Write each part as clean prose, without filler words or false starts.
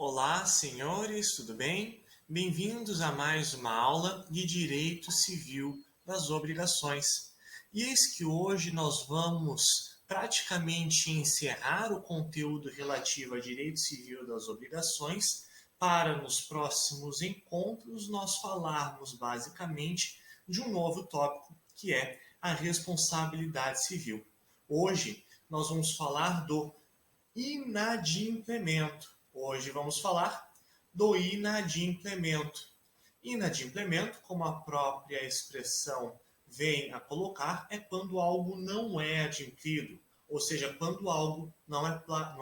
Olá, senhores, tudo bem? Bem-vindos a mais uma aula de Direito Civil das Obrigações. E eis que hoje nós vamos praticamente encerrar o conteúdo relativo a Direito Civil das Obrigações para nos próximos encontros nós falarmos basicamente de um novo tópico que é a responsabilidade civil. Hoje nós vamos falar do inadimplemento. Hoje vamos falar do inadimplemento. Inadimplemento, como a própria expressão vem a colocar, é quando algo não é adimplido, ou seja, quando algo não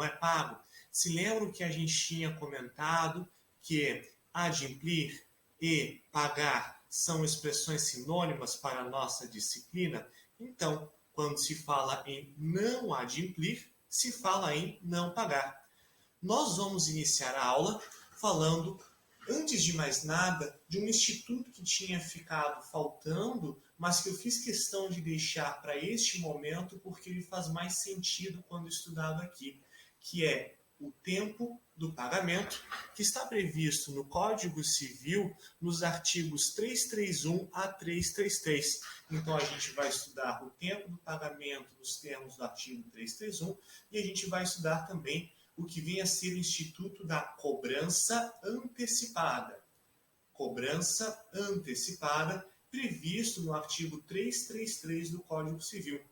é pago. Se lembram que a gente tinha comentado que adimplir e pagar são expressões sinônimas para a nossa disciplina? Então, quando se fala em não adimplir, se fala em não pagar. Nós vamos iniciar a aula falando, antes de mais nada, de um instituto que tinha ficado faltando, mas que eu fiz questão de deixar para este momento porque ele faz mais sentido quando estudado aqui, que é o tempo do pagamento, que está previsto no Código Civil nos artigos 331 a 333. Então, a gente vai estudar o tempo do pagamento nos termos do artigo 331 e a gente vai estudar também o que vem a ser o Instituto da Cobrança Antecipada. Cobrança antecipada, previsto no artigo 333 do Código Civil.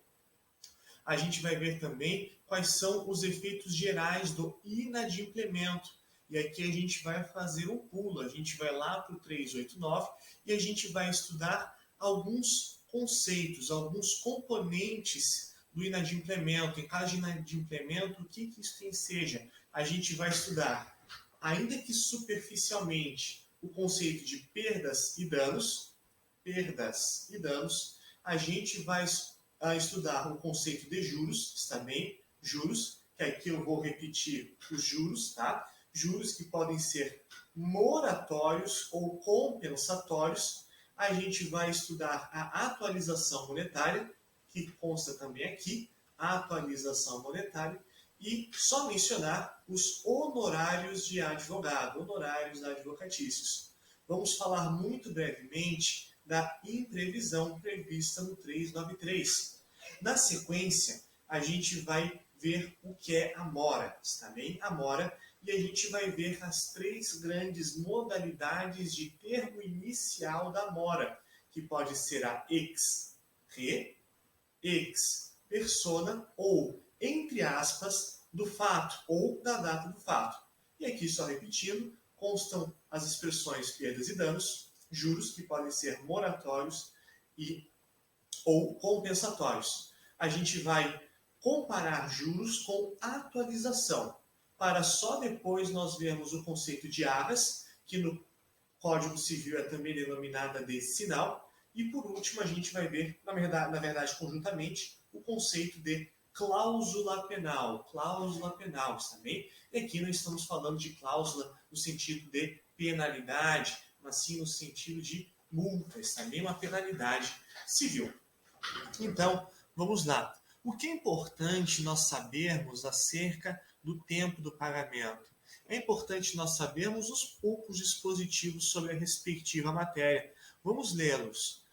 A gente vai ver também quais são os efeitos gerais do inadimplemento. E aqui a gente vai fazer um pulo, a gente vai lá para o 389 e a gente vai estudar alguns conceitos, alguns componentes do inadimplemento. Em caso de inadimplemento, o que isso seja? A gente vai estudar, ainda que superficialmente, o conceito de perdas e danos, a gente vai estudar o conceito de juros, está bem? Juros, que aqui eu vou repetir os juros, tá? Juros que podem ser moratórios ou compensatórios. A gente vai estudar a atualização monetária, que consta também aqui, a atualização monetária, e só mencionar os honorários de advogado, honorários advocatícios. Vamos falar muito brevemente da imprevisão prevista no 393. Na sequência, a gente vai ver o que é a mora, está bem? A mora, e a gente vai ver as três grandes modalidades de termo inicial da mora, que pode ser a ex re, ex persona ou, entre aspas, do fato ou da data do fato. E aqui, só repetindo, constam as expressões perdas e danos, juros que podem ser moratórios ou compensatórios. A gente vai comparar juros com atualização, para só depois nós vermos o conceito de arras, que no Código Civil é também denominada de sinal, e por último a gente vai ver, na verdade conjuntamente, o conceito de cláusula penal, também. E aqui não estamos falando de cláusula no sentido de penalidade, mas sim no sentido de multas, também uma penalidade civil. Então, vamos lá. O que é importante nós sabermos acerca do tempo do pagamento? É importante nós sabermos os poucos dispositivos sobre a respectiva matéria. Vamos lê-los.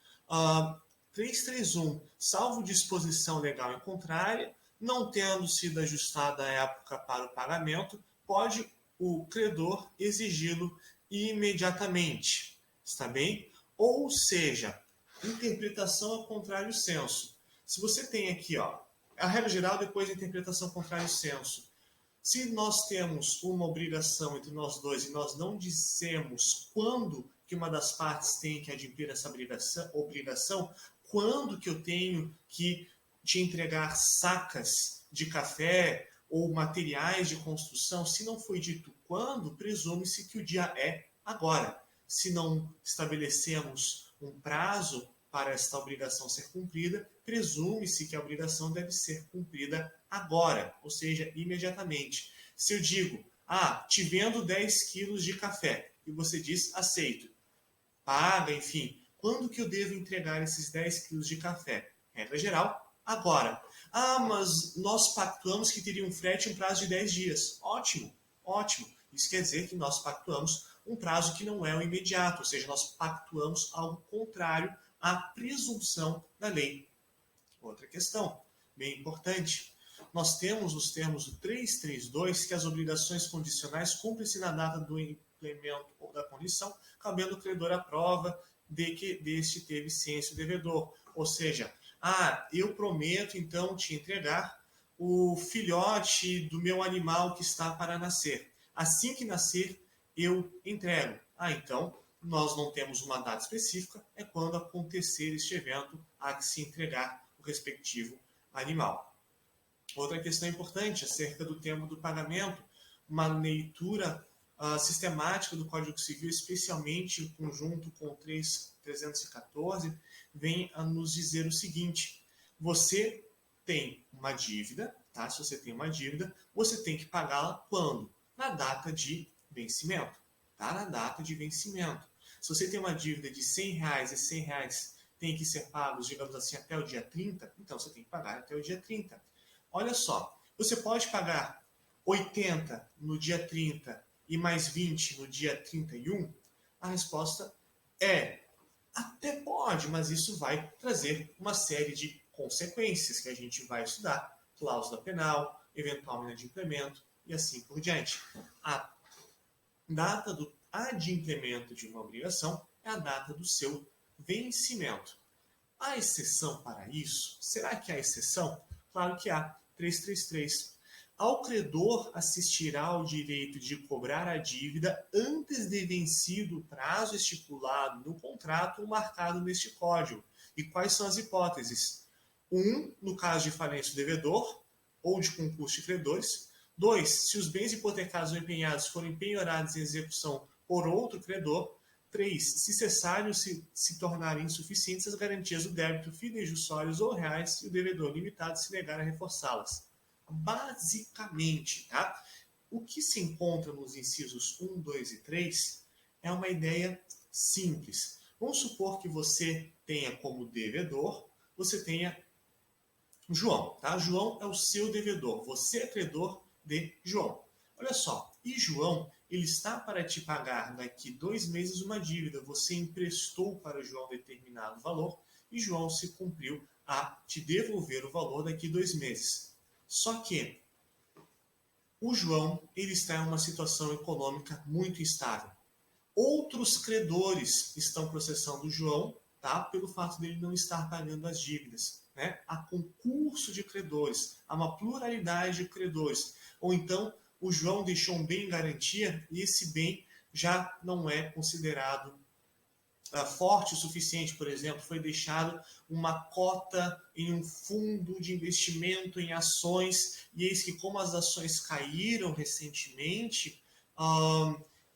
331. Salvo disposição legal em contrária, não tendo sido ajustada a época para o pagamento, pode o credor exigi-lo imediatamente. Está bem? Ou seja, interpretação ao contrário senso. Se você tem aqui, a regra geral, depois a interpretação contrário senso. Se nós temos uma obrigação entre nós dois e nós não dissemos quando que uma das partes tem que adimplir essa obrigação, quando que eu tenho que te entregar sacas de café ou materiais de construção, se não foi dito quando, presume-se que o dia é agora. Se não estabelecemos um prazo para esta obrigação ser cumprida, presume-se que a obrigação deve ser cumprida agora, ou seja, imediatamente. Se eu digo, te vendo 10 quilos de café, e você diz, aceito, paga, enfim, quando que eu devo entregar esses 10 quilos de café? Regra geral, agora. Mas nós pactuamos que teria um frete em prazo de 10 dias. Ótimo, ótimo. Isso quer dizer que nós pactuamos um prazo que não é o imediato, ou seja, nós pactuamos algo contrário à presunção da lei. Outra questão, bem importante. Nós temos os termos do 332, que as obrigações condicionais cumprem-se na data do implemento ou da condição, cabendo o credor a prova de que deste teve ciência o devedor. Ou seja, eu prometo então te entregar o filhote do meu animal que está para nascer. Assim que nascer, eu entrego. Então, nós não temos uma data específica, é quando acontecer este evento, há que se entregar o respectivo animal. Outra questão importante acerca do tempo do pagamento, uma leitura sistemática do Código Civil, especialmente em conjunto com o 314, vem a nos dizer o seguinte: você tem uma dívida, tá? Se você tem uma dívida, você tem que pagá-la quando? Na data de vencimento, tá? Na data de vencimento. Se você tem uma dívida de R$100 e R$100 tem que ser pagos, digamos assim, até o dia 30, então você tem que pagar até o dia 30. Olha só, você pode pagar 80 no dia 30 e mais 20 no dia 31? A resposta é: até pode, mas isso vai trazer uma série de consequências que a gente vai estudar, cláusula penal, eventual inadimplemento e assim por diante. A data do adimplemento de uma obrigação é a data do seu vencimento. Há exceção para isso? Será que há exceção? Claro que há. 333. Ao credor assistirá ao direito de cobrar a dívida antes de vencido o prazo estipulado no contrato ou marcado neste código. E quais são as hipóteses? 1, no caso de falência do devedor ou de concurso de credores. 2, se os bens hipotecados ou empenhados forem penhorados em execução por outro credor. 3, se cessarem ou se tornarem insuficientes as garantias do débito fidejussórias ou reais e o devedor limitado se negar a reforçá-las. Basicamente, tá? O que se encontra nos incisos 1, 2 e 3 é uma ideia simples. Vamos supor que você tenha como devedor, você tenha João, tá? João é o seu devedor, você é credor de João. Olha só, e João, ele está para te pagar daqui 2 meses uma dívida. Você emprestou para João determinado valor e João se cumpriu a te devolver o valor daqui 2 meses. Só que o João, ele está em uma situação econômica muito instável. Outros credores estão processando o João, tá? Pelo fato dele não estar pagando as dívidas. Né? Há concurso de credores, há uma pluralidade de credores. Ou então, o João deixou um bem em garantia e esse bem já não é considerado forte o suficiente. Por exemplo, foi deixado uma cota em um fundo de investimento em ações, e eis que, como as ações caíram recentemente,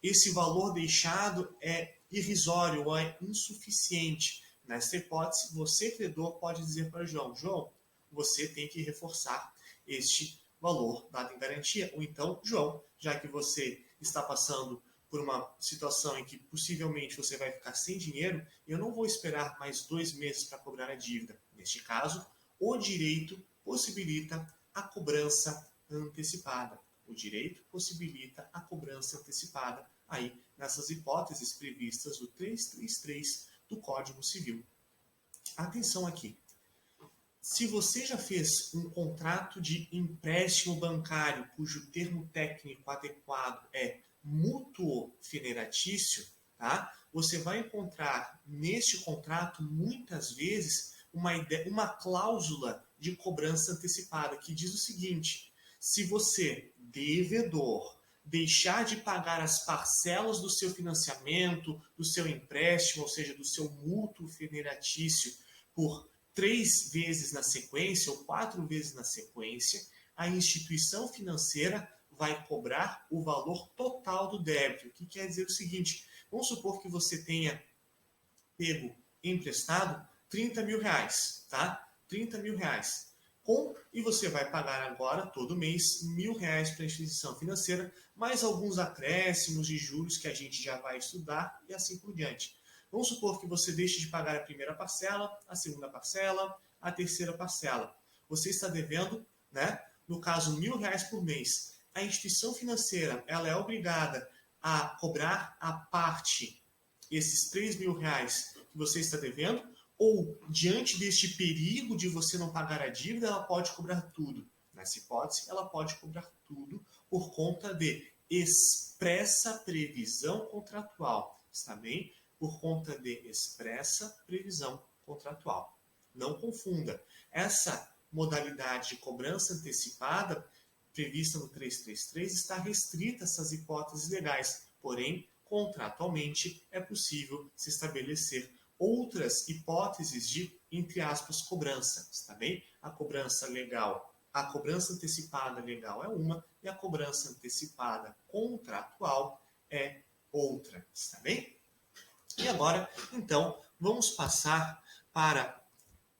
esse valor deixado é irrisório ou é insuficiente. Nessa hipótese, você, credor, pode dizer para João: João, você tem que reforçar este valor dado em garantia. Ou então, João, já que você está passando por uma situação em que possivelmente você vai ficar sem dinheiro, eu não vou esperar mais 2 meses para cobrar a dívida. Neste caso, o direito possibilita a cobrança antecipada. O direito possibilita a cobrança antecipada aí nessas hipóteses previstas no 333 do Código Civil. Atenção aqui. Se você já fez um contrato de empréstimo bancário cujo termo técnico adequado é mútuo federatício, tá? Você vai encontrar neste contrato muitas vezes uma cláusula de cobrança antecipada que diz o seguinte: se você, devedor, deixar de pagar as parcelas do seu financiamento, do seu empréstimo, ou seja, do seu mútuo federatício, por 3 vezes na sequência ou 4 vezes na sequência, a instituição financeira vai cobrar o valor total do débito. O que quer dizer o seguinte: vamos supor que você tenha pego emprestado 30 mil reais, tá? 30 mil reais. E você vai pagar agora, todo mês, R$1.000 para a instituição financeira, mais alguns acréscimos de juros que a gente já vai estudar e assim por diante. Vamos supor que você deixe de pagar a primeira parcela, a segunda parcela, a terceira parcela. Você está devendo, né, no caso, R$1.000 por mês. a instituição financeira ela é obrigada a cobrar a parte, esses R$ 3.000 que você está devendo, ou diante deste perigo de você não pagar a dívida, ela pode cobrar tudo. Nessa hipótese, ela pode cobrar tudo por conta de expressa previsão contratual. Está bem? Por conta de expressa previsão contratual. Não confunda. Essa modalidade de cobrança antecipada prevista no 333 está restrita a essas hipóteses legais, porém, contratualmente é possível se estabelecer outras hipóteses de, entre aspas, cobrança, está bem? A cobrança legal, a cobrança antecipada legal é uma e a cobrança antecipada contratual é outra, está bem? E agora, então, vamos passar para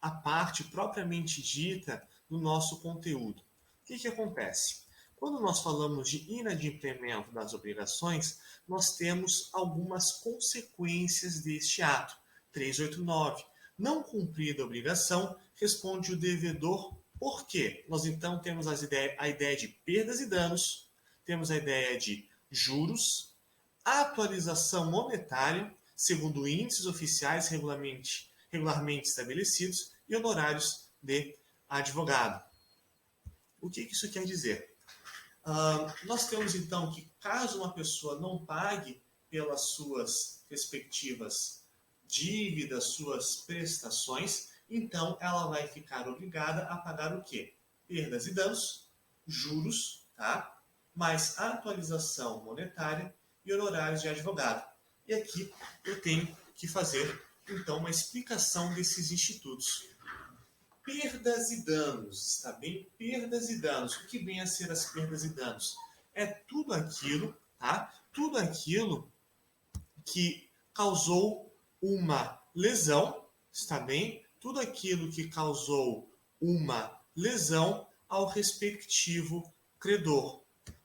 a parte propriamente dita do nosso conteúdo. O que acontece? Quando nós falamos de inadimplemento das obrigações, nós temos algumas consequências deste ato. 389. Não cumprida a obrigação, responde o devedor por quê? Nós então temos a ideia de perdas e danos, temos a ideia de juros, atualização monetária, segundo índices oficiais regularmente estabelecidos, e honorários de advogado. O que isso quer dizer? Nós temos então que, caso uma pessoa não pague pelas suas respectivas dívidas, suas prestações, então ela vai ficar obrigada a pagar o quê? Perdas e danos, juros, tá? Mais atualização monetária e honorários de advogado. E aqui eu tenho que fazer, então, uma explicação desses institutos. Perdas e danos, está bem? Perdas e danos. O que vem a ser as perdas e danos? É tudo aquilo, tá? Tudo aquilo que causou uma lesão, está bem? Tudo aquilo que causou uma lesão ao respectivo credor.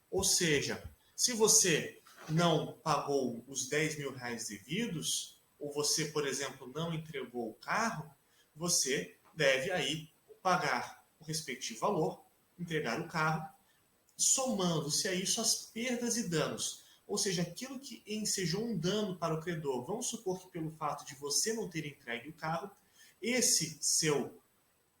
Ou seja, se você não pagou os R$ 10.000 devidos, ou você, por exemplo, não entregou o carro, você deve aí pagar o respectivo valor, entregar o carro, somando-se a isso as perdas e danos. Ou seja, aquilo que ensejou um dano para o credor. Vamos supor que pelo fato de você não ter entregue o carro, esse seu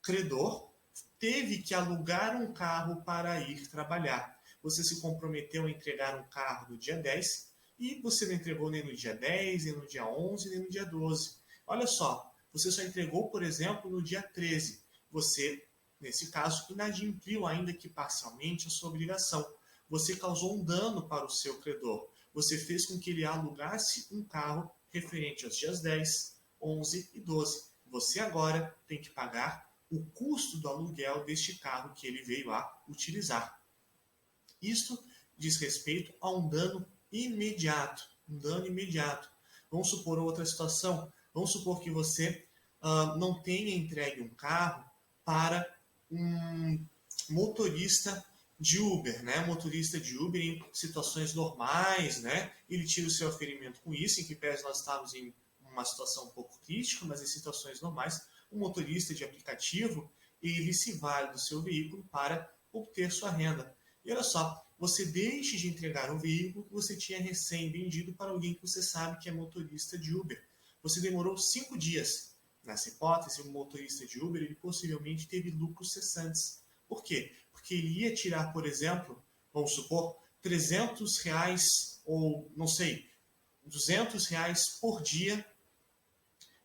credor teve que alugar um carro para ir trabalhar. Você se comprometeu a entregar um carro no dia 10 e você não entregou nem no dia 10, nem no dia 11, nem no dia 12. Olha só, você só entregou, por exemplo, no dia 13. Você, nesse caso, inadimpliu ainda que parcialmente a sua obrigação. Você causou um dano para o seu credor. Você fez com que ele alugasse um carro referente aos dias 10, 11 e 12. Você agora tem que pagar o custo do aluguel deste carro que ele veio a utilizar. Isto diz respeito a um dano imediato. Um dano imediato. Vamos supor outra situação. Vamos supor que você não tenha entregue um carro para um motorista de Uber, né? Motorista de Uber em situações normais, né? Ele tira o seu aferimento com isso, em que pese nós estamos em uma situação um pouco crítica, mas em situações normais, o motorista de aplicativo, ele se vale do seu veículo para obter sua renda. E olha só, você deixe de entregar um veículo que você tinha recém vendido para alguém que você sabe que é motorista de Uber. Você demorou 5 dias. Nessa hipótese, o motorista de Uber, ele possivelmente teve lucros cessantes. Por quê? Porque ele ia tirar, por exemplo, vamos supor, R$ 300 ou, não sei, R$ 200 por dia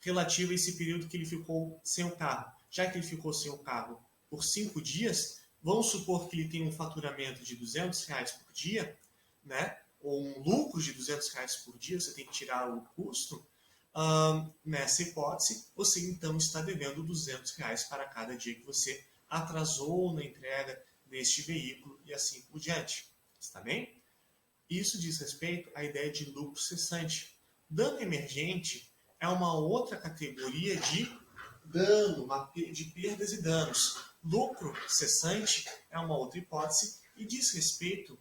relativo a esse período que ele ficou sem o carro. Já que ele ficou sem o carro por 5 dias, vamos supor que ele tem um faturamento de R$ 200 por dia, né? Ou um lucro de R$ 200 por dia, você tem que tirar o custo. Nessa hipótese, você então está devendo R$ 200 para cada dia que você atrasou na entrega deste veículo e assim por diante. Está bem? Isso diz respeito à ideia de lucro cessante. Dano emergente é uma outra categoria de dano, de perdas e danos. Lucro cessante é uma outra hipótese e diz respeito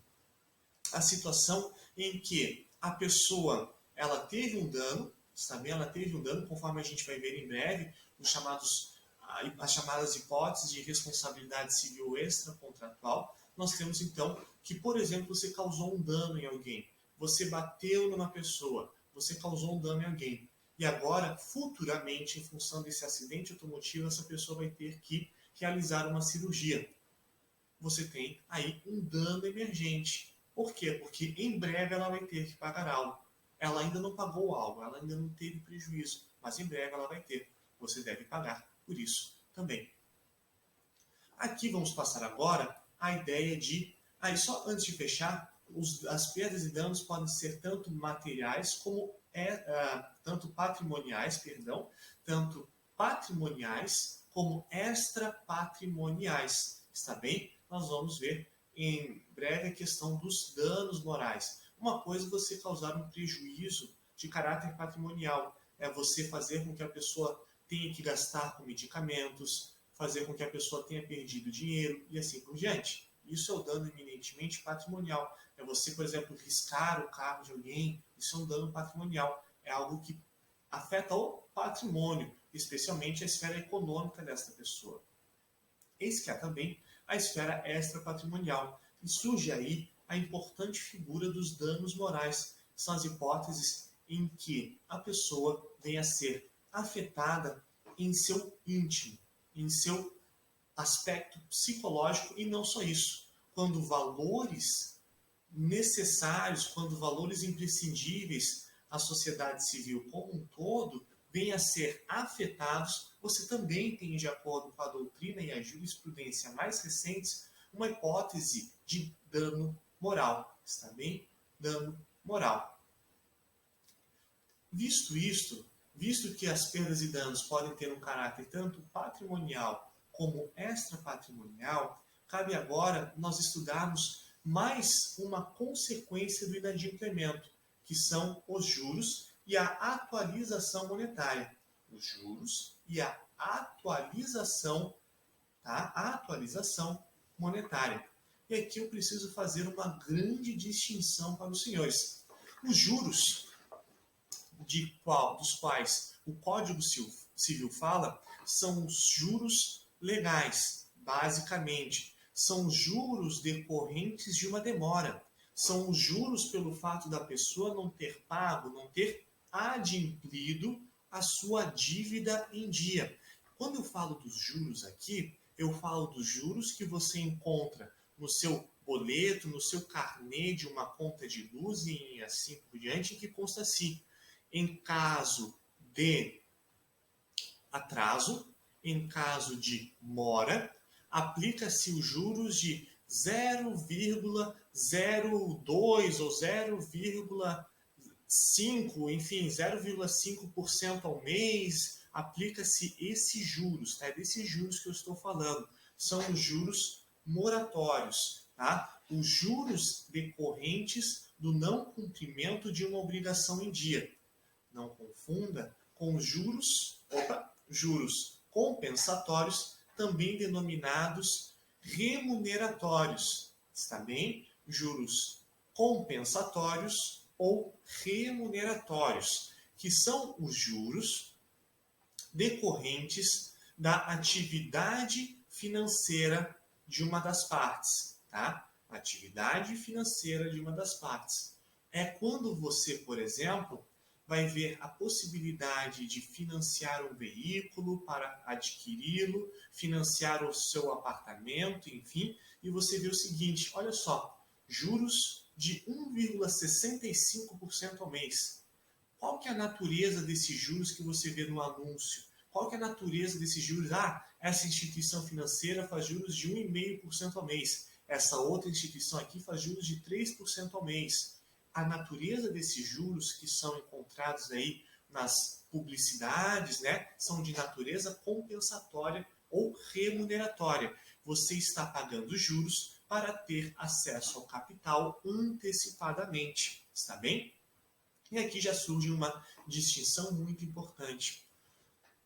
à situação em que a pessoa ela teve um dano, também ela teve um dano, conforme a gente vai ver em breve, as chamadas hipóteses de responsabilidade civil extracontratual. Nós temos então que, por exemplo, você causou um dano em alguém, você bateu numa pessoa, você causou um dano em alguém, e agora, futuramente, em função desse acidente automotivo, essa pessoa vai ter que realizar uma cirurgia. Você tem aí um dano emergente. Por quê? Porque em breve ela vai ter que pagar algo. Ela ainda não pagou algo, ela ainda não teve prejuízo, mas em breve ela vai ter. Você deve pagar por isso também. Aqui vamos passar agora a ideia de... Aí só antes de fechar, as perdas e danos podem ser tanto materiais como tanto patrimoniais, perdão, tanto patrimoniais como extrapatrimoniais. Está bem? Nós vamos ver em breve a questão dos danos morais. Uma coisa é você causar um prejuízo de caráter patrimonial, é você fazer com que a pessoa tenha que gastar com medicamentos, fazer com que a pessoa tenha perdido dinheiro e assim por diante. Isso é o dano eminentemente patrimonial. É você, por exemplo, riscar o carro de alguém, isso é um dano patrimonial. É algo que afeta o patrimônio, especialmente a esfera econômica desta pessoa. Eis que há também a esfera extrapatrimonial. E surge aí a importante figura dos danos morais. São as hipóteses em que a pessoa venha a ser afetada em seu íntimo, em seu aspecto psicológico, e não só isso. Quando valores necessários, quando valores imprescindíveis à sociedade civil como um todo venham a ser afetados, você também tem, de acordo com a doutrina e a jurisprudência mais recentes, uma hipótese de dano moral. Está bem? Dano moral. Visto isto, visto que as perdas e danos podem ter um caráter tanto patrimonial como extrapatrimonial, cabe agora nós estudarmos mais uma consequência do inadimplemento, que são os juros e a atualização monetária. Os juros e a atualização, tá? A atualização monetária. E aqui eu preciso fazer uma grande distinção para os senhores. Os juros dos quais o Código Civil fala são os juros legais, basicamente. São os juros decorrentes de uma demora. São os juros pelo fato da pessoa não ter pago, não ter adimplido a sua dívida em dia. Quando eu falo dos juros aqui, eu falo dos juros que você encontra no seu boleto, no seu carnê de uma conta de luz e assim por diante, que consta assim: em caso de atraso, em caso de mora, aplica-se os juros de 0,02 ou 0,5, enfim, 0,5% ao mês, aplica-se esses juros, tá? É desses juros que eu estou falando. São os juros moratórios, tá? Os juros decorrentes do não cumprimento de uma obrigação em dia. Não confunda com juros compensatórios, também denominados remuneratórios. Está bem? Juros compensatórios ou remuneratórios, que são os juros decorrentes da atividade financeira de uma das partes, tá? Atividade financeira de uma das partes. É quando você, por exemplo, vai ver a possibilidade de financiar um veículo para adquiri-lo, financiar o seu apartamento, enfim, e você vê o seguinte, olha só, juros de 1,65% ao mês. Qual que é a natureza desses juros que você vê no anúncio? Qual que é a natureza desses juros? Ah, essa instituição financeira faz juros de 1,5% ao mês. Essa outra instituição aqui faz juros de 3% ao mês. A natureza desses juros que são encontrados aí nas publicidades, né, são de natureza compensatória ou remuneratória. Você está pagando juros para ter acesso ao capital antecipadamente, está bem? E aqui já surge uma distinção muito importante.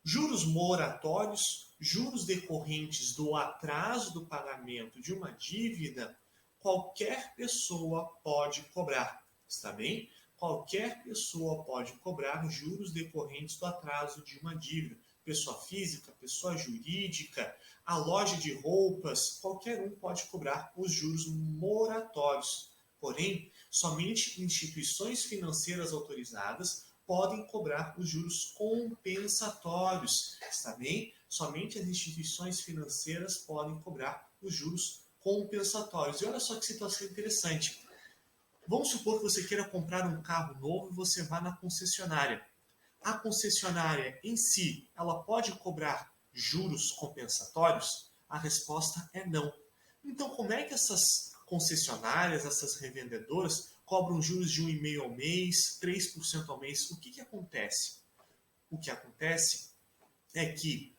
Juros moratórios, juros decorrentes do atraso do pagamento de uma dívida, qualquer pessoa pode cobrar. Está bem? Qualquer pessoa pode cobrar juros decorrentes do atraso de uma dívida. pessoa física, pessoa jurídica, a loja de roupas, qualquer um pode cobrar os juros moratórios. Porém, somente instituições financeiras autorizadas podem cobrar os juros compensatórios. Está bem? Somente as instituições financeiras podem cobrar os juros compensatórios. E olha só que situação interessante. Vamos supor que você queira comprar um carro novo e você vá na concessionária. A concessionária em si, ela pode cobrar juros compensatórios? A resposta é não. Então, como é que essas concessionárias, essas revendedoras, cobram juros de 1,5% ao mês, 3% ao mês? O que acontece? O que acontece é que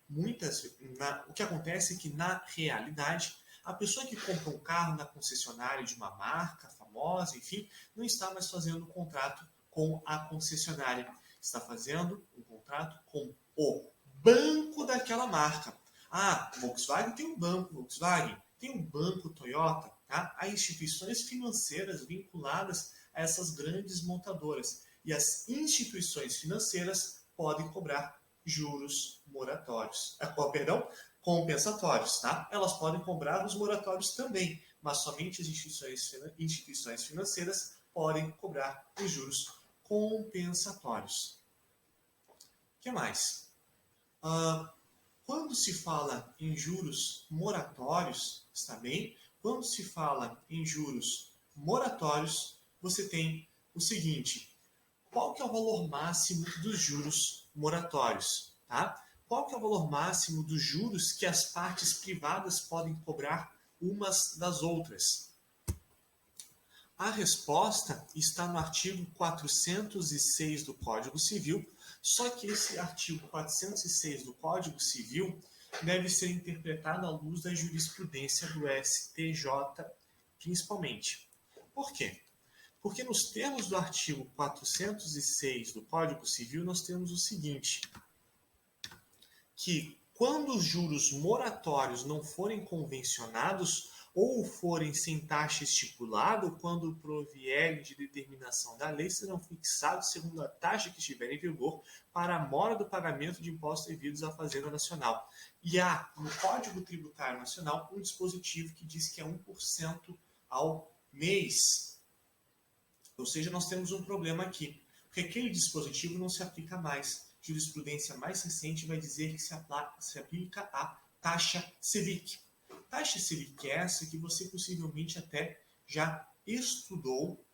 na realidade, a pessoa que compra um carro na concessionária de uma marca famosa, enfim, não está mais fazendo um contrato com a concessionária. Está fazendo um contrato com o banco daquela marca. Ah, Volkswagen tem um banco Volkswagen, tem um banco Toyota, tá? Há instituições financeiras vinculadas a essas grandes montadoras. E as instituições financeiras podem cobrar juros moratórios. Compensatórios, tá? Elas podem cobrar os moratórios também, mas somente as instituições financeiras podem cobrar os juros compensatórios. O que mais? Quando se fala em juros moratórios, está bem? Quando se fala em juros moratórios, você tem o seguinte: qual que é o valor máximo dos juros moratórios? Tá? Qual que é o valor máximo dos juros que as partes privadas podem cobrar umas das outras? A resposta está no artigo 406 do Código Civil, só que esse artigo 406 do Código Civil deve ser interpretado à luz da jurisprudência do STJ, principalmente. Por quê? Porque nos termos do artigo 406 do Código Civil, nós temos o seguinte, que quando os juros moratórios não forem convencionados ou forem sem taxa estipulada, ou quando provierem de determinação da lei, serão fixados segundo a taxa que estiver em vigor para a mora do pagamento de impostos devidos à Fazenda Nacional. E há, no Código Tributário Nacional, um dispositivo que diz que é 1% ao mês. Ou seja, nós temos um problema aqui, porque aquele dispositivo não se aplica mais. A jurisprudência mais recente vai dizer que se aplica a taxa Selic. Taxa Selic é essa que você possivelmente até já estudou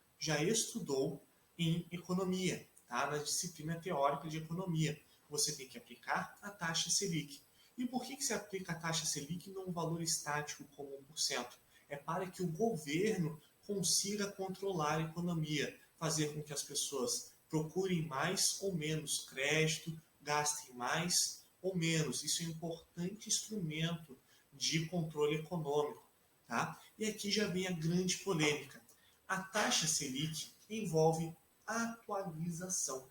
em economia, tá? Na disciplina teórica de economia. Você tem que aplicar a taxa Selic. E por que se aplica a taxa Selic num valor estático como 1%? É para que o governo consiga controlar a economia, fazer com que as pessoas procurem mais ou menos crédito, gastem mais ou menos. Isso é um importante instrumento de controle econômico. Tá? E aqui já vem a grande polêmica. A taxa Selic envolve atualização.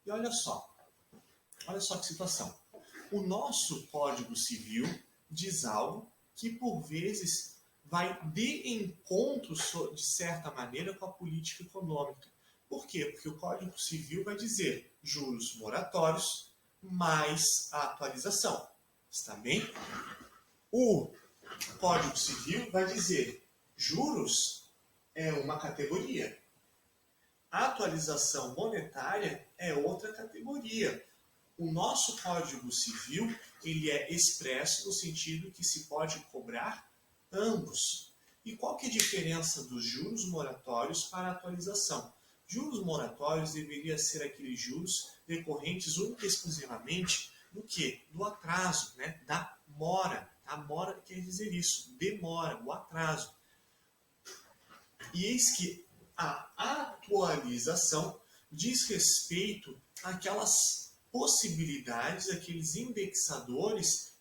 E olha só que situação. O nosso Código Civil diz algo que, por vezes, vai de encontro, de certa maneira, com a política econômica. Por quê? Porque o Código Civil vai dizer juros moratórios mais a atualização. Está bem? O Código Civil vai dizer juros é uma categoria. A atualização monetária é outra categoria. O nosso Código Civil ele é expresso no sentido que se pode cobrar ambos. E qual que é a diferença dos juros moratórios para a atualização? Juros moratórios deveria ser aqueles juros decorrentes única e exclusivamente do quê? Do atraso, né? Da mora. A mora quer dizer isso, demora, o atraso. E eis que a atualização diz respeito àquelas possibilidades, aqueles indexadores,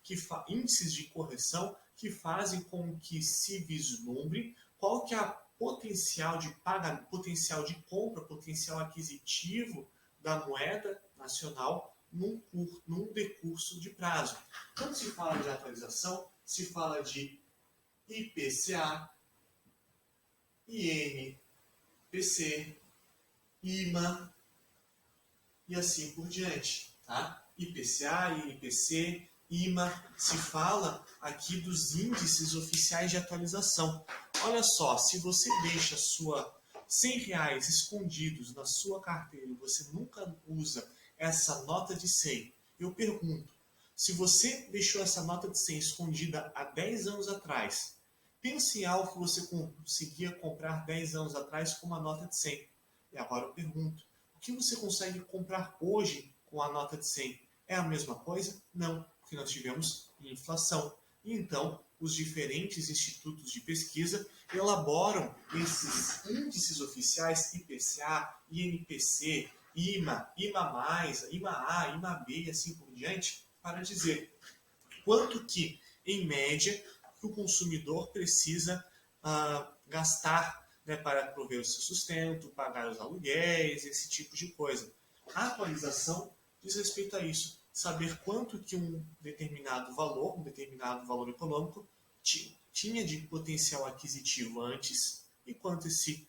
índices de correção que fazem com que se vislumbre qual que é a potencial de pagamento, potencial de compra, potencial aquisitivo da moeda nacional num decurso de prazo. Quando se fala de atualização, se fala de IPCA, INPC, IMA e assim por diante. tá? IPCA, INPC, IMA, se fala aqui dos índices oficiais de atualização. Olha só, se você deixa R$ 100 escondidos na sua carteira e você nunca usa essa nota de 100, eu pergunto, se você deixou essa nota de 100 escondida há 10 anos atrás, pense em algo que você conseguia comprar 10 anos atrás com uma nota de 100. E agora eu pergunto, o que você consegue comprar hoje com a nota de 100? É a mesma coisa? Não, porque nós tivemos inflação. E então, os diferentes institutos de pesquisa elaboram esses índices oficiais IPCA, INPC, IMA, IMA+, IMA-A, IMA-B e assim por diante, para dizer quanto que, em média, que o consumidor precisa gastar, né, para prover o seu sustento, pagar os aluguéis, esse tipo de coisa. A atualização diz respeito a isso, saber quanto que um determinado valor econômico, tinha de potencial aquisitivo antes e quanto esse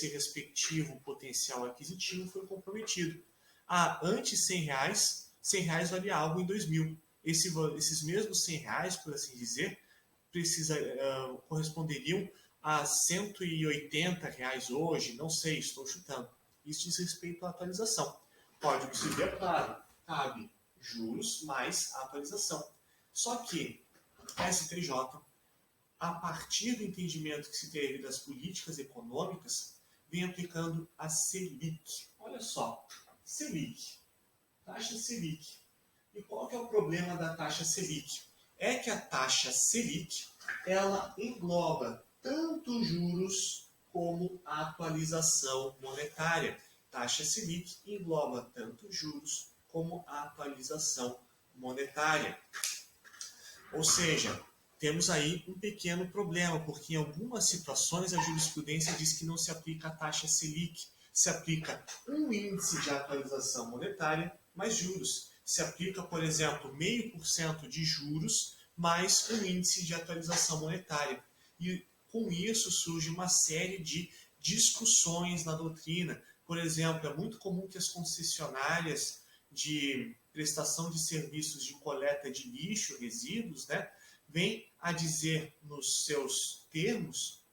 respectivo potencial aquisitivo foi comprometido. Antes R$ 100 valia algo em 2000. Esses mesmos R$ 100, por assim dizer, corresponderiam a R$ 180 hoje, não sei, estou chutando. Isso diz respeito à atualização. Código Civil, é claro, cabe juros mais atualização. Só que a STJ, a partir do entendimento que se teve das políticas econômicas, vem aplicando a Selic. Olha só, Selic, taxa Selic. E qual que é o problema da taxa Selic? É que a taxa Selic, ela engloba tanto juros como a atualização monetária. Taxa Selic engloba tanto juros como a atualização monetária. Ou seja, temos aí um pequeno problema, porque em algumas situações a jurisprudência diz que não se aplica a taxa Selic, se aplica um índice de atualização monetária mais juros. Se aplica, por exemplo, 0,5% de juros mais um índice de atualização monetária. E com isso surge uma série de discussões na doutrina. Por exemplo, é muito comum que as concessionárias de prestação de serviços de coleta de lixo, resíduos, né, vêm a dizer nos seus termos,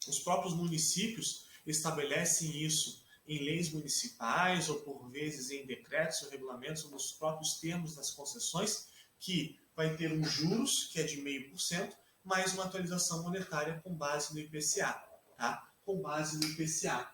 os próprios municípios estabelecem isso em leis municipais ou por vezes em decretos ou regulamentos ou nos próprios termos das concessões, que vai ter um juros, que é de 0,5%, mais uma atualização monetária com base no IPCA. Tá? Com base no IPCA.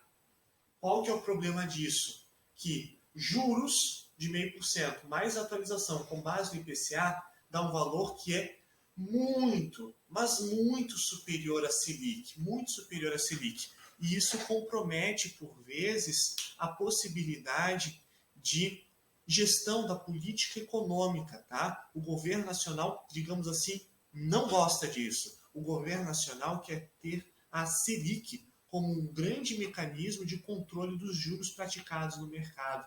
Qual que é o problema disso? Que juros de 0,5% mais atualização com base no IPCA dá um valor que é muito, mas muito superior à Selic, muito superior à Selic. E isso compromete, por vezes, a possibilidade de gestão da política econômica. Tá? O governo nacional, digamos assim, não gosta disso. O governo nacional quer ter a Selic como um grande mecanismo de controle dos juros praticados no mercado.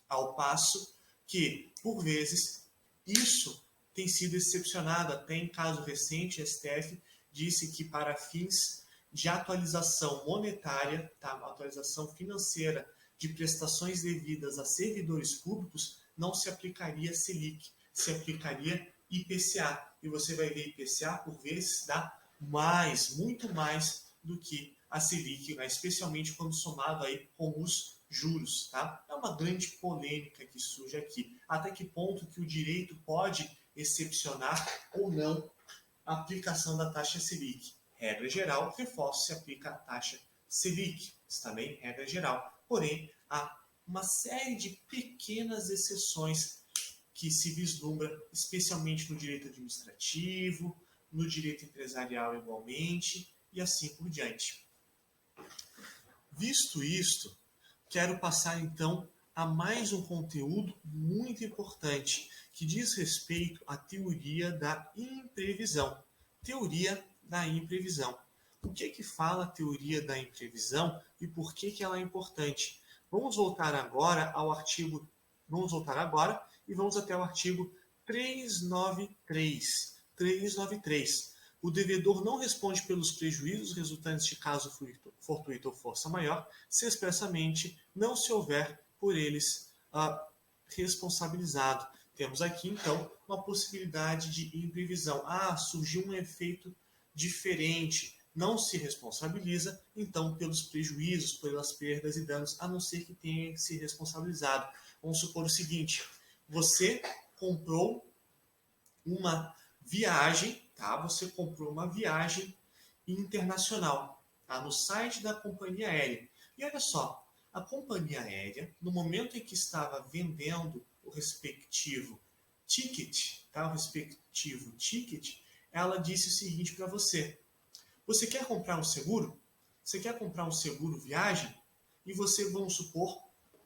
Ao passo que, por vezes, isso tem sido excepcionado. Até em caso recente, a STF disse que para fins de atualização monetária, tá, atualização financeira de prestações devidas a servidores públicos, não se aplicaria Selic, se aplicaria IPCA. E você vai ver IPCA, por vezes, dá mais, muito mais do que a Selic, né? Especialmente quando somado aí com os juros. Tá? É uma grande polêmica que surge aqui. Até que ponto que o direito pode excepcionar ou não a aplicação da taxa Selic? Regra geral, reforço, se aplica a taxa Selic. Está bem? Regra geral. Porém, há uma série de pequenas exceções que se vislumbra, especialmente no direito administrativo, no direito empresarial igualmente, e assim por diante. Visto isto, quero passar então a mais um conteúdo muito importante, que diz respeito à teoria da imprevisão. Teoria da imprevisão. O que fala a teoria da imprevisão e por que ela é importante? Vamos voltar agora e vamos até o artigo 393. 393. O devedor não responde pelos prejuízos resultantes de caso fortuito ou força maior, se expressamente não se houver por eles responsabilizado. Temos aqui, então, uma possibilidade de imprevisão. Surgiu um efeito diferente, não se responsabiliza, então, pelos prejuízos, pelas perdas e danos, a não ser que tenha se responsabilizado. Vamos supor o seguinte, você comprou uma viagem, tá? Você comprou uma viagem internacional, tá? No site da companhia aérea. E olha só, a companhia aérea, no momento em que estava vendendo o respectivo ticket, tá? O respectivo ticket, ela disse o seguinte para você: você quer comprar um seguro? Você quer comprar um seguro viagem? E você, vamos supor,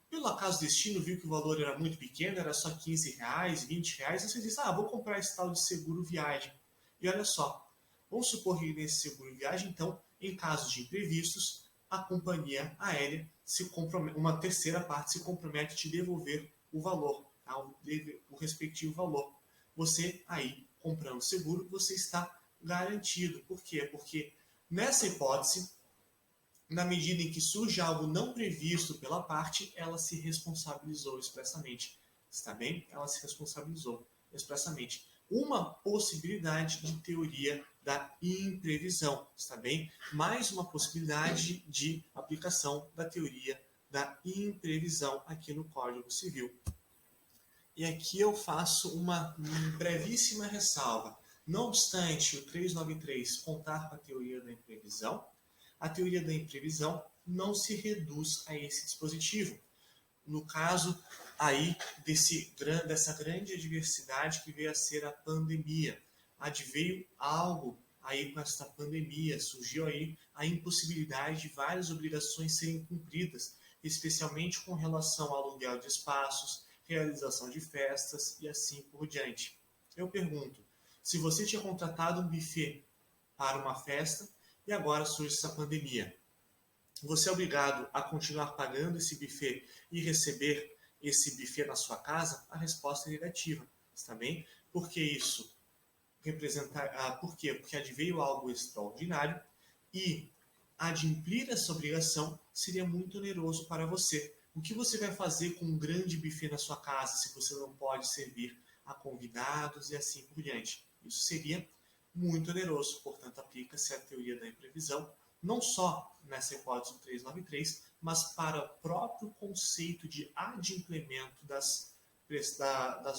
pelo acaso destino, viu que o valor era muito pequeno, era só R$ 15, R$ 20, e você disse, vou comprar esse tal de seguro viagem. E olha só, vamos supor que nesse seguro viagem, então, em caso de imprevistos, a companhia aérea, uma terceira parte se compromete a te devolver o valor, tá? o respectivo valor. Você aí, comprando seguro, você está garantido. Por quê? Porque nessa hipótese, na medida em que surge algo não previsto pela parte, ela se responsabilizou expressamente. Está bem? Ela se responsabilizou expressamente. Uma possibilidade de teoria da imprevisão, está bem? Mais uma possibilidade de aplicação da teoria da imprevisão aqui no Código Civil. E aqui eu faço uma brevíssima ressalva. Não obstante o 393 contar com a teoria da imprevisão, a teoria da imprevisão não se reduz a esse dispositivo. No caso aí dessa grande adversidade que veio a ser a pandemia. Adveio algo aí com esta pandemia, surgiu aí a impossibilidade de várias obrigações serem cumpridas, especialmente com relação ao aluguel de espaços, realização de festas e assim por diante. Eu pergunto, se você tinha contratado um buffet para uma festa e agora surge essa pandemia, você é obrigado a continuar pagando esse buffet e receber esse buffet na sua casa? A resposta é negativa, está bem? Porque isso por quê? Porque adveio algo extraordinário e adimplir essa obrigação seria muito oneroso para você. O que você vai fazer com um grande buffet na sua casa se você não pode servir a convidados e assim por diante? Isso seria muito oneroso, portanto, aplica-se a teoria da imprevisão, não só nessa hipótese do 393, mas para o próprio conceito de adimplemento das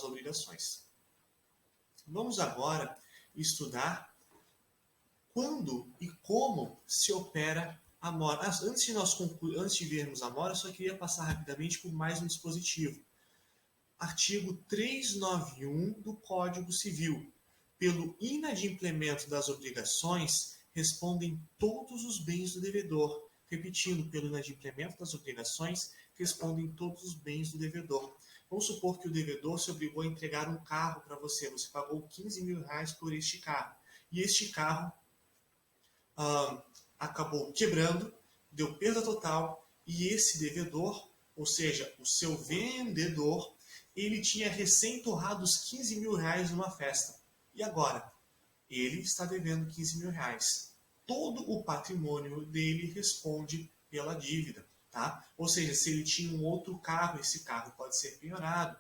obrigações. Vamos agora estudar quando e como se opera a mora. Antes de vermos a mora, eu só queria passar rapidamente por mais um dispositivo. Artigo 391 do Código Civil. Pelo inadimplemento das obrigações, respondem todos os bens do devedor. Repetindo, pelo inadimplemento das obrigações, respondem todos os bens do devedor. Vamos supor que o devedor se obrigou a entregar um carro para você. Você pagou R$ 15.000 por este carro. E este carro acabou quebrando, deu perda total, e esse devedor, ou seja, o seu vendedor, ele tinha recém torrado os R$ 15.000 numa festa. E agora? Ele está devendo R$ 15.000. Todo o patrimônio dele responde pela dívida. Tá? Ou seja, se ele tinha um outro carro, esse carro pode ser penhorado.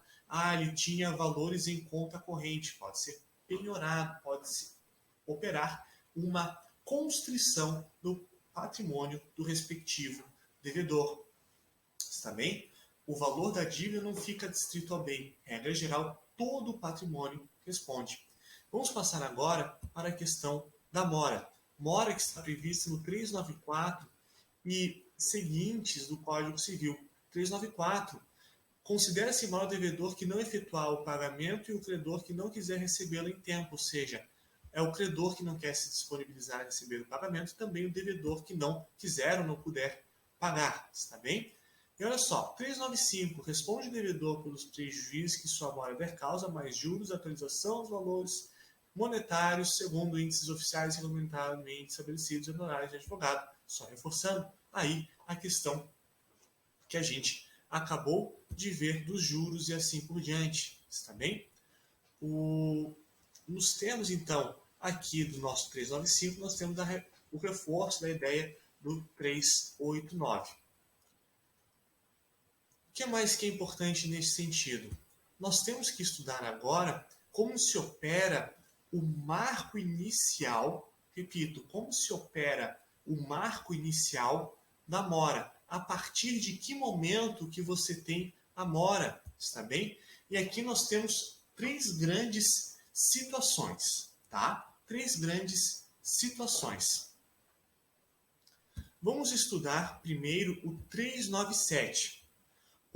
Ele tinha valores em conta corrente, pode ser penhorado, pode-se operar uma constrição do patrimônio do respectivo devedor. Está bem? O valor da dívida não fica distrito ao bem. Regra geral, todo o patrimônio responde. Vamos passar agora para a questão da mora. Mora que está prevista no 394 e seguintes do Código Civil. 394. Considera-se mora o devedor que não efetuar o pagamento e o credor que não quiser recebê-lo em tempo, ou seja, é o credor que não quer se disponibilizar a receber o pagamento e também o devedor que não quiser ou não puder pagar, está bem? E olha só, 395, responde o devedor pelos prejuízos que sua mora der causa, mais juros, atualização dos valores monetários, segundo índices oficiais regulamentadamente estabelecidos e honorários de advogado. Só reforçando aí a questão que a gente acabou de ver dos juros e assim por diante, está bem? Nos termos, então, aqui do nosso 395, nós temos o reforço da ideia do 389. que mais que é importante nesse sentido? Nós temos que estudar agora como se opera o marco inicial, repito, como se opera o marco inicial da mora. A partir de que momento que você tem a mora, está bem? E aqui nós temos três grandes situações, tá? Três grandes situações. Vamos estudar primeiro o 397.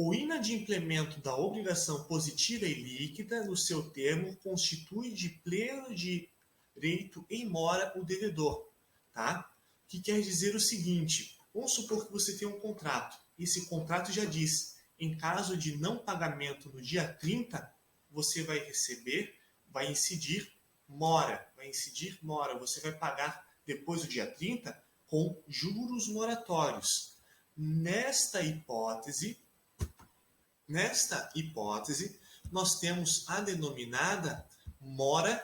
O inadimplemento da obrigação positiva e líquida no seu termo constitui de pleno direito em mora o devedor, tá? Que quer dizer o seguinte: vamos supor que você tem um contrato. Esse contrato já diz, em caso de não pagamento no dia 30, você vai receber, vai incidir mora, você vai pagar depois do dia 30 com juros moratórios. Nesta hipótese, nós temos a denominada mora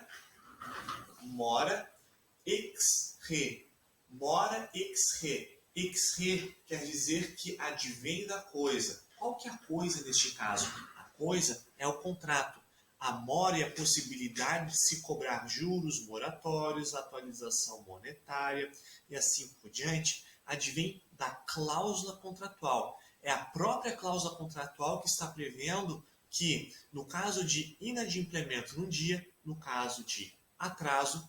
ex re. Mora ex re. Ex re quer dizer que advém da coisa. Qual que é a coisa neste caso? A coisa é o contrato. A mora é a possibilidade de se cobrar juros moratórios, atualização monetária e assim por diante, advém da cláusula contratual. É a própria cláusula contratual que está prevendo que, no caso de inadimplemento num dia, no caso de atraso,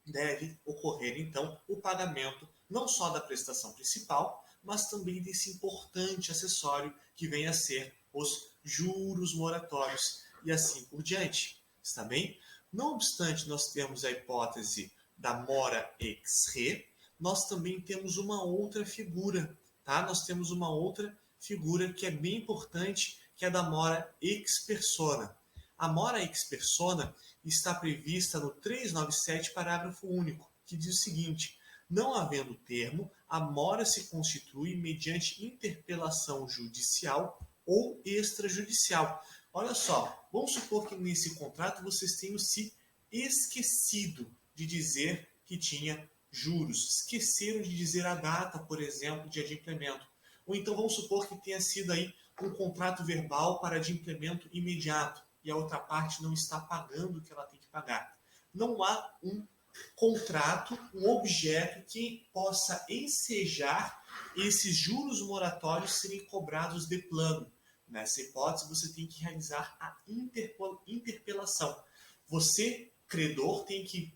deve ocorrer, então, o pagamento não só da prestação principal, mas também desse importante acessório que vem a ser os juros moratórios e assim por diante. Está bem? Não obstante nós termos a hipótese da mora ex re, nós também temos uma outra figura, tá? Nós temos uma outra figura que é bem importante, que é a da mora ex persona. A mora ex persona está prevista no 397, parágrafo único, que diz o seguinte: não havendo termo, a mora se constitui mediante interpelação judicial ou extrajudicial. Olha só, vamos supor que nesse contrato vocês tenham se esquecido de dizer que tinha juros, esqueceram de dizer a data, por exemplo, de adimplemento. Ou então vamos supor que tenha sido aí um contrato verbal para adimplemento imediato e a outra parte não está pagando o que ela tem que pagar. Não há um contrato, um objeto que possa ensejar esses juros moratórios serem cobrados de plano. Nessa hipótese, você tem que realizar a interpelação. Você, credor, tem que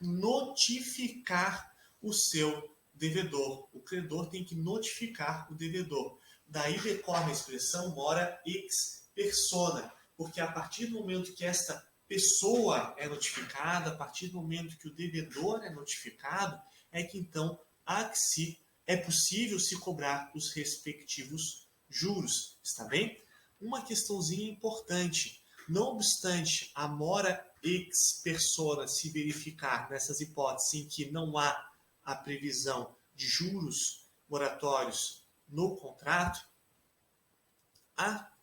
notificar o seu devedor. O credor tem que notificar o devedor. Daí decorre a expressão mora ex persona, porque a partir do momento que esta pessoa é notificada, a partir do momento que o devedor é notificado, é que então é possível se cobrar os respectivos juros. Está bem? Uma questãozinha importante. Não obstante a mora ex persona se verificar nessas hipóteses em que não há a previsão de juros moratórios no contrato,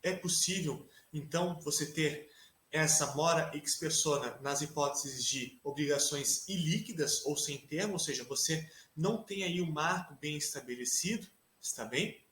é possível, então, você ter essa mora ex persona nas hipóteses de obrigações ilíquidas ou sem termo, ou seja, você não tem aí um marco bem estabelecido, está bem?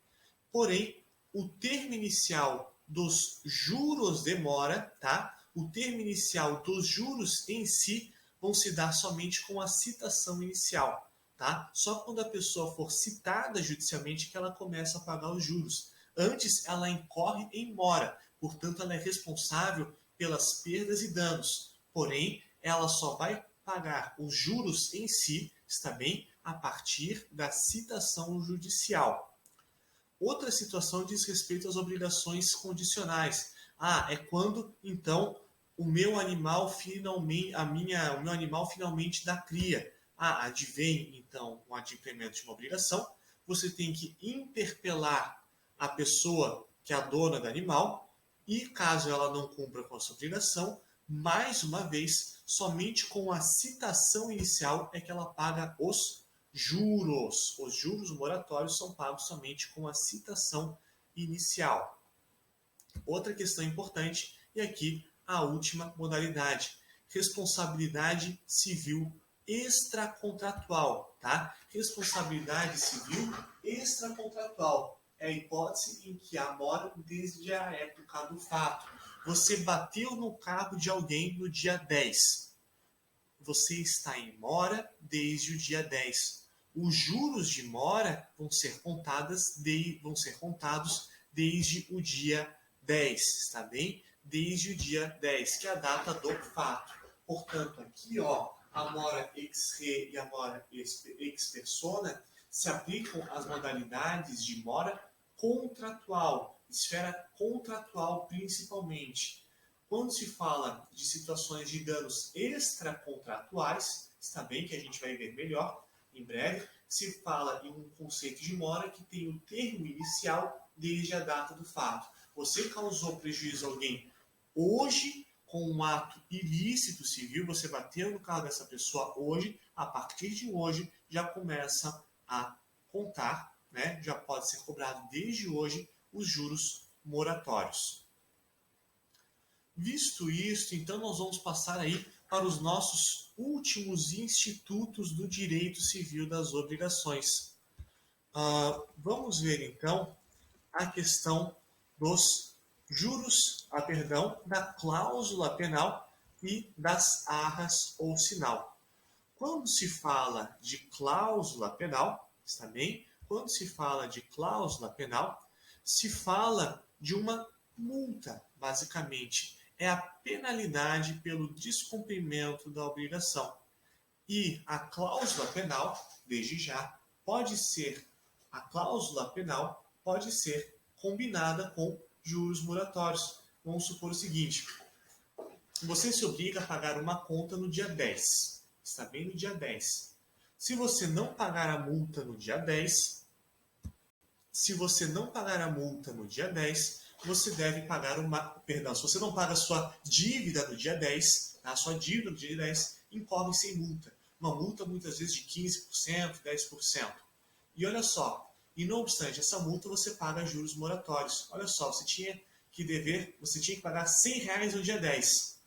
Porém, o termo inicial dos juros de mora, tá? O termo inicial dos juros em si vão se dar somente com a citação inicial, tá? Só quando a pessoa for citada judicialmente que ela começa a pagar os juros. Antes, ela incorre em mora, portanto, ela é responsável pelas perdas e danos. Porém, ela só vai pagar os juros em si, está bem? A partir da citação judicial. Outra situação diz respeito às obrigações condicionais. É quando, então, o meu animal finalmente, o meu animal finalmente dá cria. Advém, então, o adimplemento de uma obrigação. Você tem que interpelar a pessoa que é a dona do animal e, caso ela não cumpra com essa obrigação, mais uma vez, somente com a citação inicial é que ela paga os juros. Os juros moratórios são pagos somente com a citação inicial. Outra questão importante, e aqui a última modalidade, responsabilidade civil extracontratual, tá? Responsabilidade civil extracontratual. é a hipótese em que há mora desde a época do fato. Você bateu no carro de alguém no dia 10. Você está em mora desde o dia 10. Os juros de mora vão ser contados desde o dia 10, está bem? Desde o dia 10, que é a data do fato. Portanto, aqui, a mora ex re e a mora ex persona se aplicam às modalidades de mora contratual, esfera contratual principalmente. Quando se fala de situações de danos extracontratuais, está bem que a gente vai ver melhor em breve, se fala em um conceito de mora que tem o termo inicial desde a data do fato. Você causou prejuízo a alguém hoje com um ato ilícito civil, você bateu no carro dessa pessoa hoje, a partir de hoje já começa a contar, né? Já pode ser cobrado desde hoje os juros moratórios. Visto isto, então nós vamos passar aí para os nossos últimos institutos do direito civil das obrigações. Vamos ver então a questão dos juros, da cláusula penal e das arras ou sinal. Quando se fala de cláusula penal, está bem? Quando se fala de cláusula penal, se fala de uma multa, basicamente. É a penalidade pelo descumprimento da obrigação. E a cláusula penal, desde já, a cláusula penal pode ser combinada com juros moratórios. Vamos supor o seguinte: você se obriga a pagar uma conta no dia 10. Está bem no dia 10. Se você não pagar a multa no dia 10, você deve pagar se você não paga a sua dívida no dia 10, a sua dívida no dia 10 incorre-se em multa. Uma multa muitas vezes de 15%, 10%. E olha só, e não obstante essa multa, você paga juros moratórios. Olha só, você tinha que pagar R$100 no dia 10.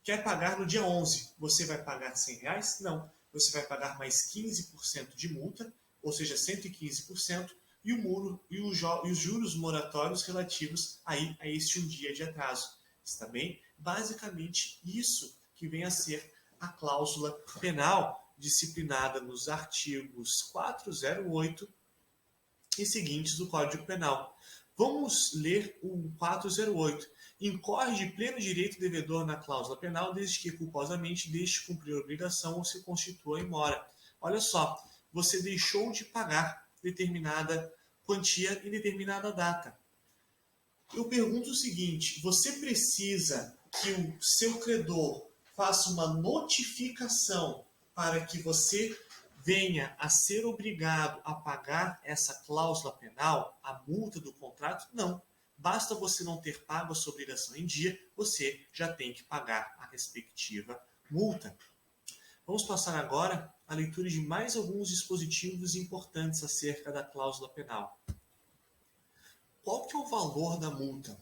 Quer pagar no dia 11, você vai pagar R$100? Não. Você vai pagar mais 15% de multa, ou seja, 115%, e os juros moratórios relativos a este um dia de atraso. Está bem? Basicamente, isso que vem a ser a cláusula penal disciplinada nos artigos 408 e seguintes do Código Penal. Vamos ler o 408. Incorre de pleno direito devedor na cláusula penal desde que culposamente deixe de cumprir a obrigação ou se constitua em mora. Olha só, você deixou de pagar determinada quantia em determinada data. Eu pergunto o seguinte: você precisa que o seu credor faça uma notificação para que você venha a ser obrigado a pagar essa cláusula penal, a multa do contrato? Não. Basta você não ter pago a sua obrigação em dia, você já tem que pagar a respectiva multa. Vamos passar agora a leitura de mais alguns dispositivos importantes acerca da cláusula penal. Qual que é o valor da multa?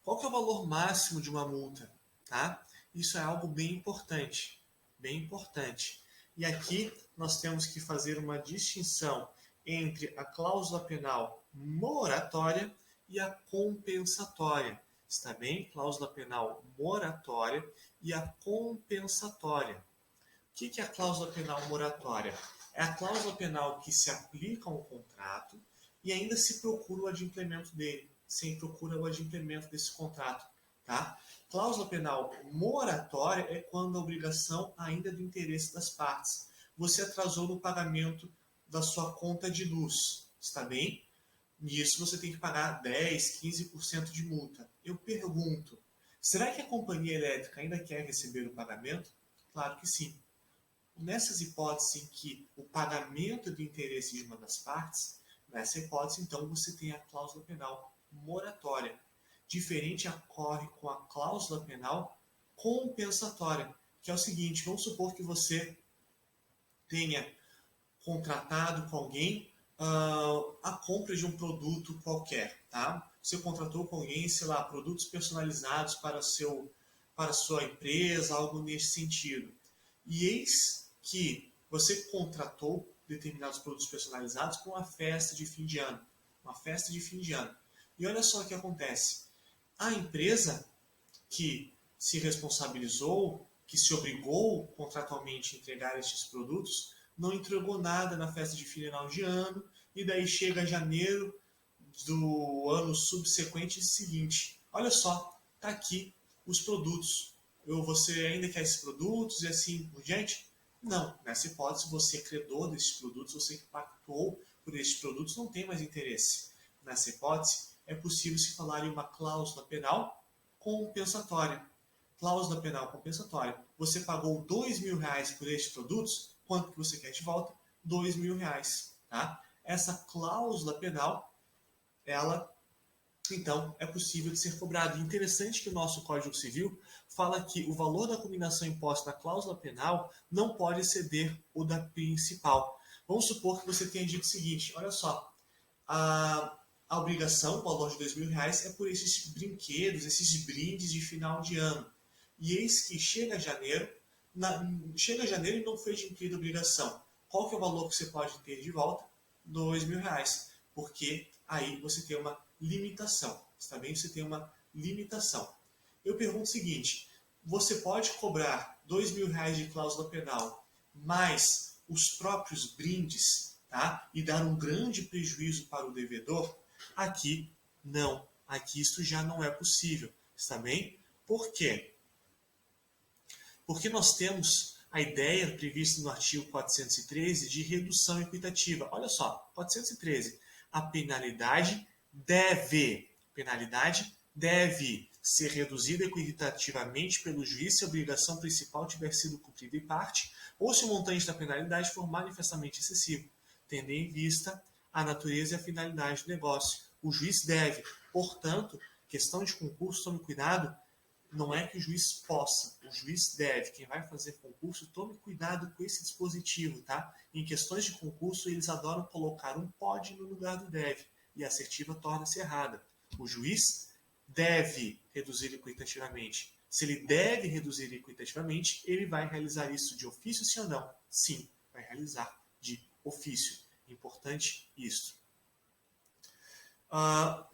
Qual que é o valor máximo de uma multa? Tá? Isso é algo bem importante. Bem importante. E aqui nós temos que fazer uma distinção entre a cláusula penal moratória e a compensatória. Está bem? Cláusula penal moratória e a compensatória. O que é a cláusula penal moratória? É a cláusula penal que se aplica a um contrato e ainda se procura o adimplemento dele. Se procura o adimplemento desse contrato. Tá? Cláusula penal moratória é quando a obrigação ainda é do interesse das partes. Você atrasou no pagamento da sua conta de luz. Está bem? Nisso você tem que pagar 10%, 15% de multa. Eu pergunto, será que a companhia elétrica ainda quer receber o pagamento? Claro que sim. Nessas hipóteses em que o pagamento é do interesse de uma das partes, nessa hipótese, então, você tem a cláusula penal moratória. Diferente ocorre com a cláusula penal compensatória, que é o seguinte: vamos supor que você tenha contratado com alguém a compra de um produto qualquer, tá? Você contratou com alguém, sei lá, produtos personalizados para a sua empresa, algo nesse sentido. E eis que você contratou determinados produtos personalizados para uma festa de fim de ano. uma festa de fim de ano. E olha só o que acontece. A empresa que se responsabilizou, que se obrigou contratualmente a entregar estes produtos, não entregou nada na festa de final de ano, e daí chega janeiro do ano subsequente seguinte. Olha só, está aqui os produtos. Você ainda quer esses produtos e assim por diante? Não. Nessa hipótese, você é credor desses produtos, você que pactuou por esses produtos, não tem mais interesse. Nessa hipótese, é possível se falar em uma cláusula penal compensatória. Cláusula penal compensatória. Você pagou R$2.000 por estes produtos, quanto que você quer de volta? R$2.000. Tá? Essa cláusula penal, ela, então, é possível de ser cobrada. Interessante que o nosso Código Civil fala que o valor da combinação imposta na cláusula penal não pode exceder o da principal. Vamos supor que você tenha dito o seguinte, olha só, a obrigação, o valor de R$2.000, é por esses brinquedos, esses brindes de final de ano. E eis que chega janeiro e não foi cumprida a obrigação. Qual que é o valor que você pode ter de volta? R$2.000, porque aí você tem uma limitação. Está bem? Você tem uma limitação. Eu pergunto o seguinte, você pode cobrar R$2.000 de cláusula penal, mais os próprios brindes, tá? E dar um grande prejuízo para o devedor? Aqui, não. Aqui isso já não é possível. Está bem? Por quê? Porque nós temos a ideia prevista no artigo 413 de redução equitativa. Olha só, 413. A penalidade deve ser reduzida equitativamente pelo juiz se a obrigação principal tiver sido cumprida em parte ou se o montante da penalidade for manifestamente excessivo, tendo em vista a natureza e a finalidade do negócio. O juiz deve, portanto, questão de concurso, tome cuidado, não é que o juiz possa, o juiz deve. Quem vai fazer concurso, tome cuidado com esse dispositivo, tá? Em questões de concurso, eles adoram colocar um pode no lugar do deve, e a assertiva torna-se errada. O juiz deve reduzir equitativamente. Se ele deve reduzir equitativamente, ele vai realizar isso de ofício, sim ou não? Sim, vai realizar de ofício. Importante isso.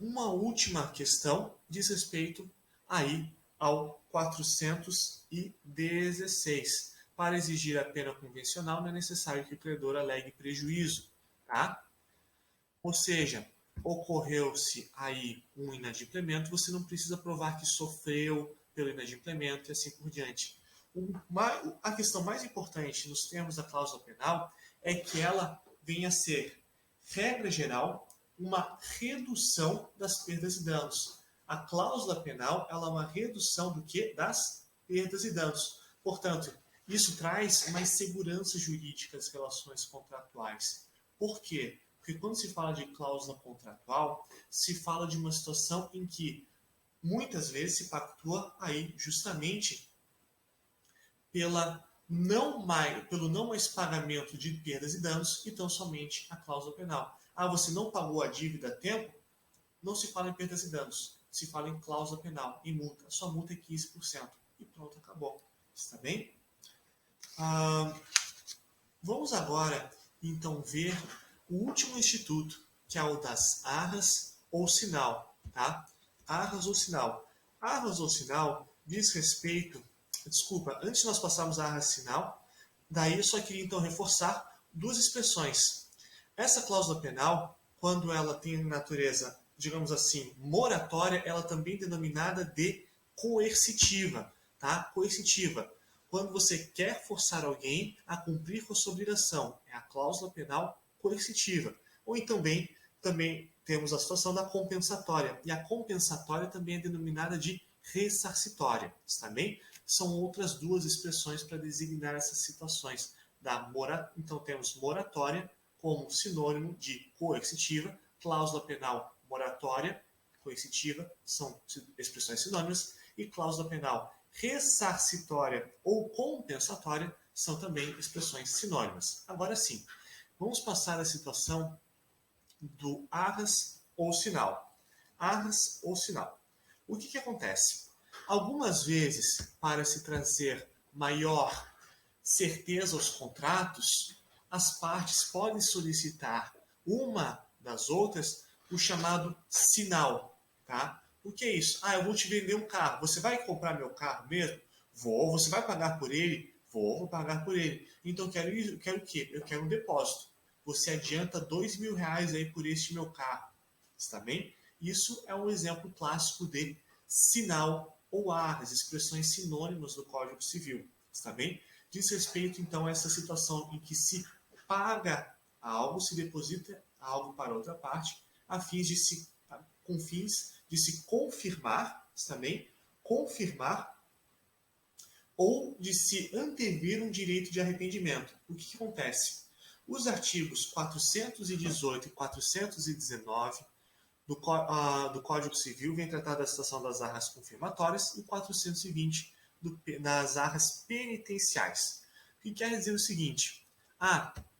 Uma última questão diz respeito aí ao 416. Para exigir a pena convencional, não é necessário que o credor alegue prejuízo, tá? Ou seja, ocorreu-se aí um inadimplemento, você não precisa provar que sofreu pelo inadimplemento e assim por diante. A questão mais importante nos termos da cláusula penal é que ela venha a ser, regra geral, uma redução das perdas e danos. A cláusula penal ela é uma redução do que? Das perdas e danos. Portanto, isso traz mais segurança jurídica às relações contratuais. Por quê? Porque quando se fala de cláusula contratual, se fala de uma situação em que muitas vezes se pactua aí justamente pelo não mais pagamento de perdas e danos, então somente a cláusula penal. Você não pagou a dívida a tempo? Não se fala em perdas e danos, se fala em cláusula penal, em multa. A sua multa é 15%. E pronto, acabou. Está bem? Vamos agora, então, ver o último instituto, que é o das arras ou sinal. Tá? Arras ou sinal. Arras ou sinal diz respeito... Desculpa, antes de nós passarmos a arras sinal, daí eu só queria então reforçar duas expressões. Essa cláusula penal, quando ela tem natureza, digamos assim, moratória, ela também é denominada de coercitiva. Tá? Coercitiva. Quando você quer forçar alguém a cumprir com a sua obrigação, é a cláusula penal coercitiva. Ou então também temos a situação da compensatória. E a compensatória também é denominada de ressarcitória. Está bem? São outras duas expressões para designar essas situações. Então temos moratória como sinônimo de coercitiva, cláusula penal moratória, coercitiva, são expressões sinônimas, e cláusula penal ressarcitória ou compensatória são também expressões sinônimas. Agora sim, vamos passar à situação do arras ou sinal. Arras ou sinal. O que acontece? Algumas vezes, para se trazer maior certeza aos contratos, as partes podem solicitar uma das outras o chamado sinal, tá? O que é isso? Ah, eu vou te vender um carro. Você vai comprar meu carro mesmo? Vou. Você vai pagar por ele? Vou pagar por ele. Então, eu quero o quê? Eu quero um depósito. Você adianta R$ 2.000 aí por este meu carro. Está bem? Isso é um exemplo clássico de sinal ou arras, expressões sinônimas do Código Civil. Está bem? Diz respeito, então, a essa situação em que se paga algo, se deposita algo para outra parte, com fins de se confirmar, também confirmar ou de se antever um direito de arrependimento. O que acontece? Os artigos 418 e 419 do Código Civil vem tratar da situação das arras confirmatórias e 420 das arras penitenciais. O que quer dizer o seguinte: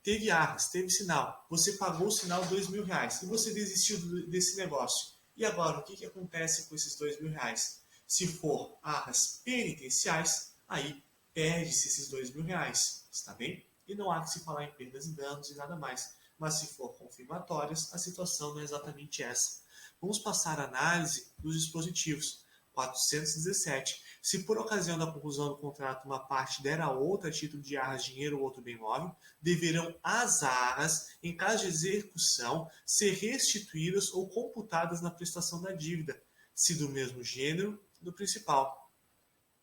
teve arras, teve sinal, você pagou o sinal R$ 2.000 e você desistiu desse negócio. E agora, o que acontece com esses R$ 2.000? Se for arras penitenciais, aí perde-se esses R$ 2.000, está bem? E não há que se falar em perdas e danos e nada mais. Mas se for confirmatórias, a situação não é exatamente essa. Vamos passar a análise dos dispositivos. 417. Se por ocasião da conclusão do contrato uma parte der a outra a título de arras, dinheiro ou outro bem móvel, deverão as arras, em caso de execução, ser restituídas ou computadas na prestação da dívida, se do mesmo gênero do principal.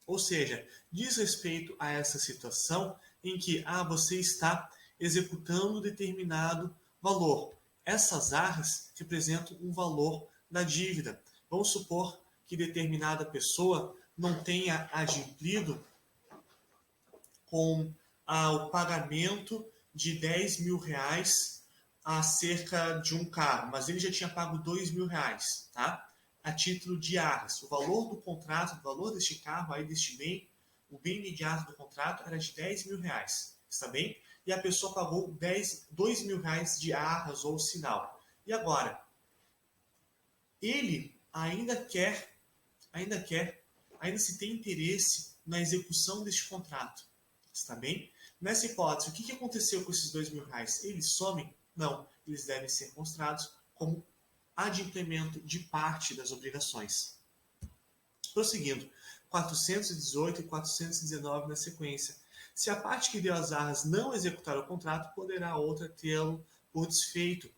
Ou seja, diz respeito a essa situação em que você está executando determinado valor. Essas arras representam um valor da dívida. Vamos supor que determinada pessoa não tenha adimplido com o pagamento de R$ 10.000 acerca de um carro, mas ele já tinha pago R$ 2.000, tá? A título de arras. O valor do contrato, o valor deste carro, aí deste bem, o bem imediato do contrato era de R$ 10.000, está bem? E a pessoa pagou R$ 2.000 de arras ou sinal. E agora? Ele ainda se tem interesse na execução deste contrato, está bem? Nessa hipótese, o que aconteceu com esses R$ 2.000? Eles somem? Não, eles devem ser considerados como adimplemento de parte das obrigações. Prosseguindo, 418 e 419 na sequência. Se a parte que deu as arras não executar o contrato, poderá a outra tê-lo por desfeito,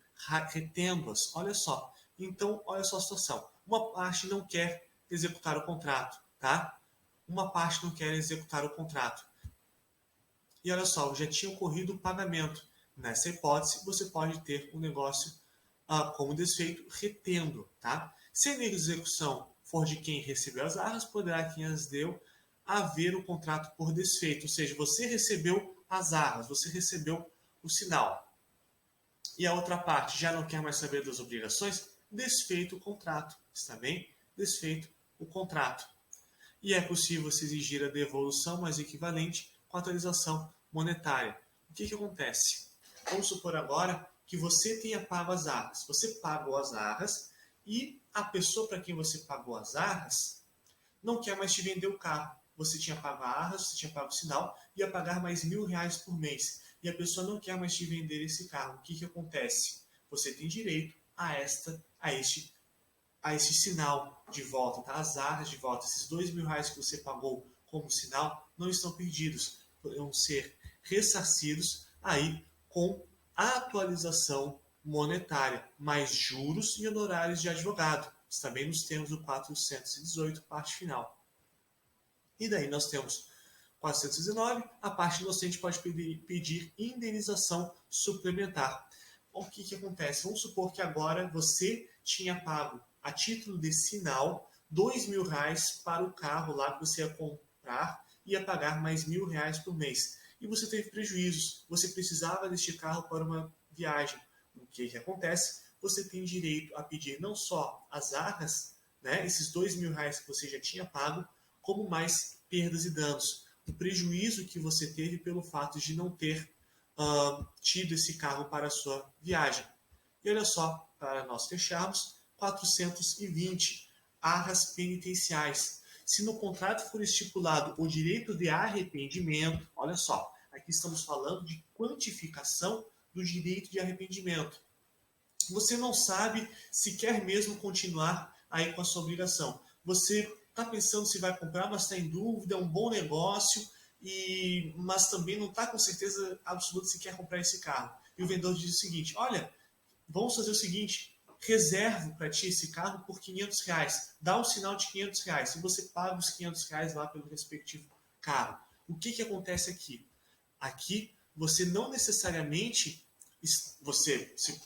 retendo-as. Olha só. Então, olha só a situação. Uma parte não quer executar o contrato, tá? Uma parte não quer executar o contrato. E olha só, já tinha ocorrido o pagamento. Nessa hipótese, você pode ter um negócio como desfeito retendo, tá? Se a execução for de quem recebeu as arras, poderá quem as deu haver o contrato por desfeito. Ou seja, você recebeu as arras, você recebeu o sinal. E a outra parte já não quer mais saber das obrigações, desfeito o contrato, está bem? Desfeito o contrato. E é possível se exigir a devolução mais equivalente com a atualização monetária. O que acontece? Vamos supor agora que você tenha pago as arras. Você pagou as arras e a pessoa para quem você pagou as arras não quer mais te vender o carro. Você tinha pago a arras, você tinha pago o sinal, ia pagar mais R$ 1.000 por mês. E a pessoa não quer mais te vender esse carro. O que acontece? Você tem direito a este sinal de volta, tá? As arras de volta. Esses R$ 2.000 que você pagou como sinal não estão perdidos. Poderão ser ressarcidos aí com a atualização monetária, mais juros e honorários de advogado. Também nos termos do 418, parte final. E daí nós temos 419, a parte inocente pode pedir indenização suplementar. O que acontece? Vamos supor que agora você tinha pago, a título de sinal, R$ 2.000 para o carro lá que você ia comprar, ia pagar mais R$ 1.000 por mês. E você teve prejuízos, você precisava deste carro para uma viagem. O que acontece? Você tem direito a pedir não só as arras, né, esses R$ 2.000 que você já tinha pago, como mais perdas e danos. O prejuízo que você teve pelo fato de não ter tido esse carro para a sua viagem. E olha só, para nós fecharmos, 420, arras penitenciais. Se no contrato for estipulado o direito de arrependimento, olha só, aqui estamos falando de quantificação do direito de arrependimento. você não sabe se quer mesmo continuar aí com a sua obrigação. Você está pensando se vai comprar, mas está em dúvida, é um bom negócio, mas também não está com certeza absoluta se quer comprar esse carro. E o vendedor diz o seguinte, olha, vamos fazer o seguinte, reservo para ti esse carro por R$ 500, dá um sinal de R$ 500 e você paga os R$ 500 lá pelo respectivo carro. O que acontece aqui? Aqui você não necessariamente você se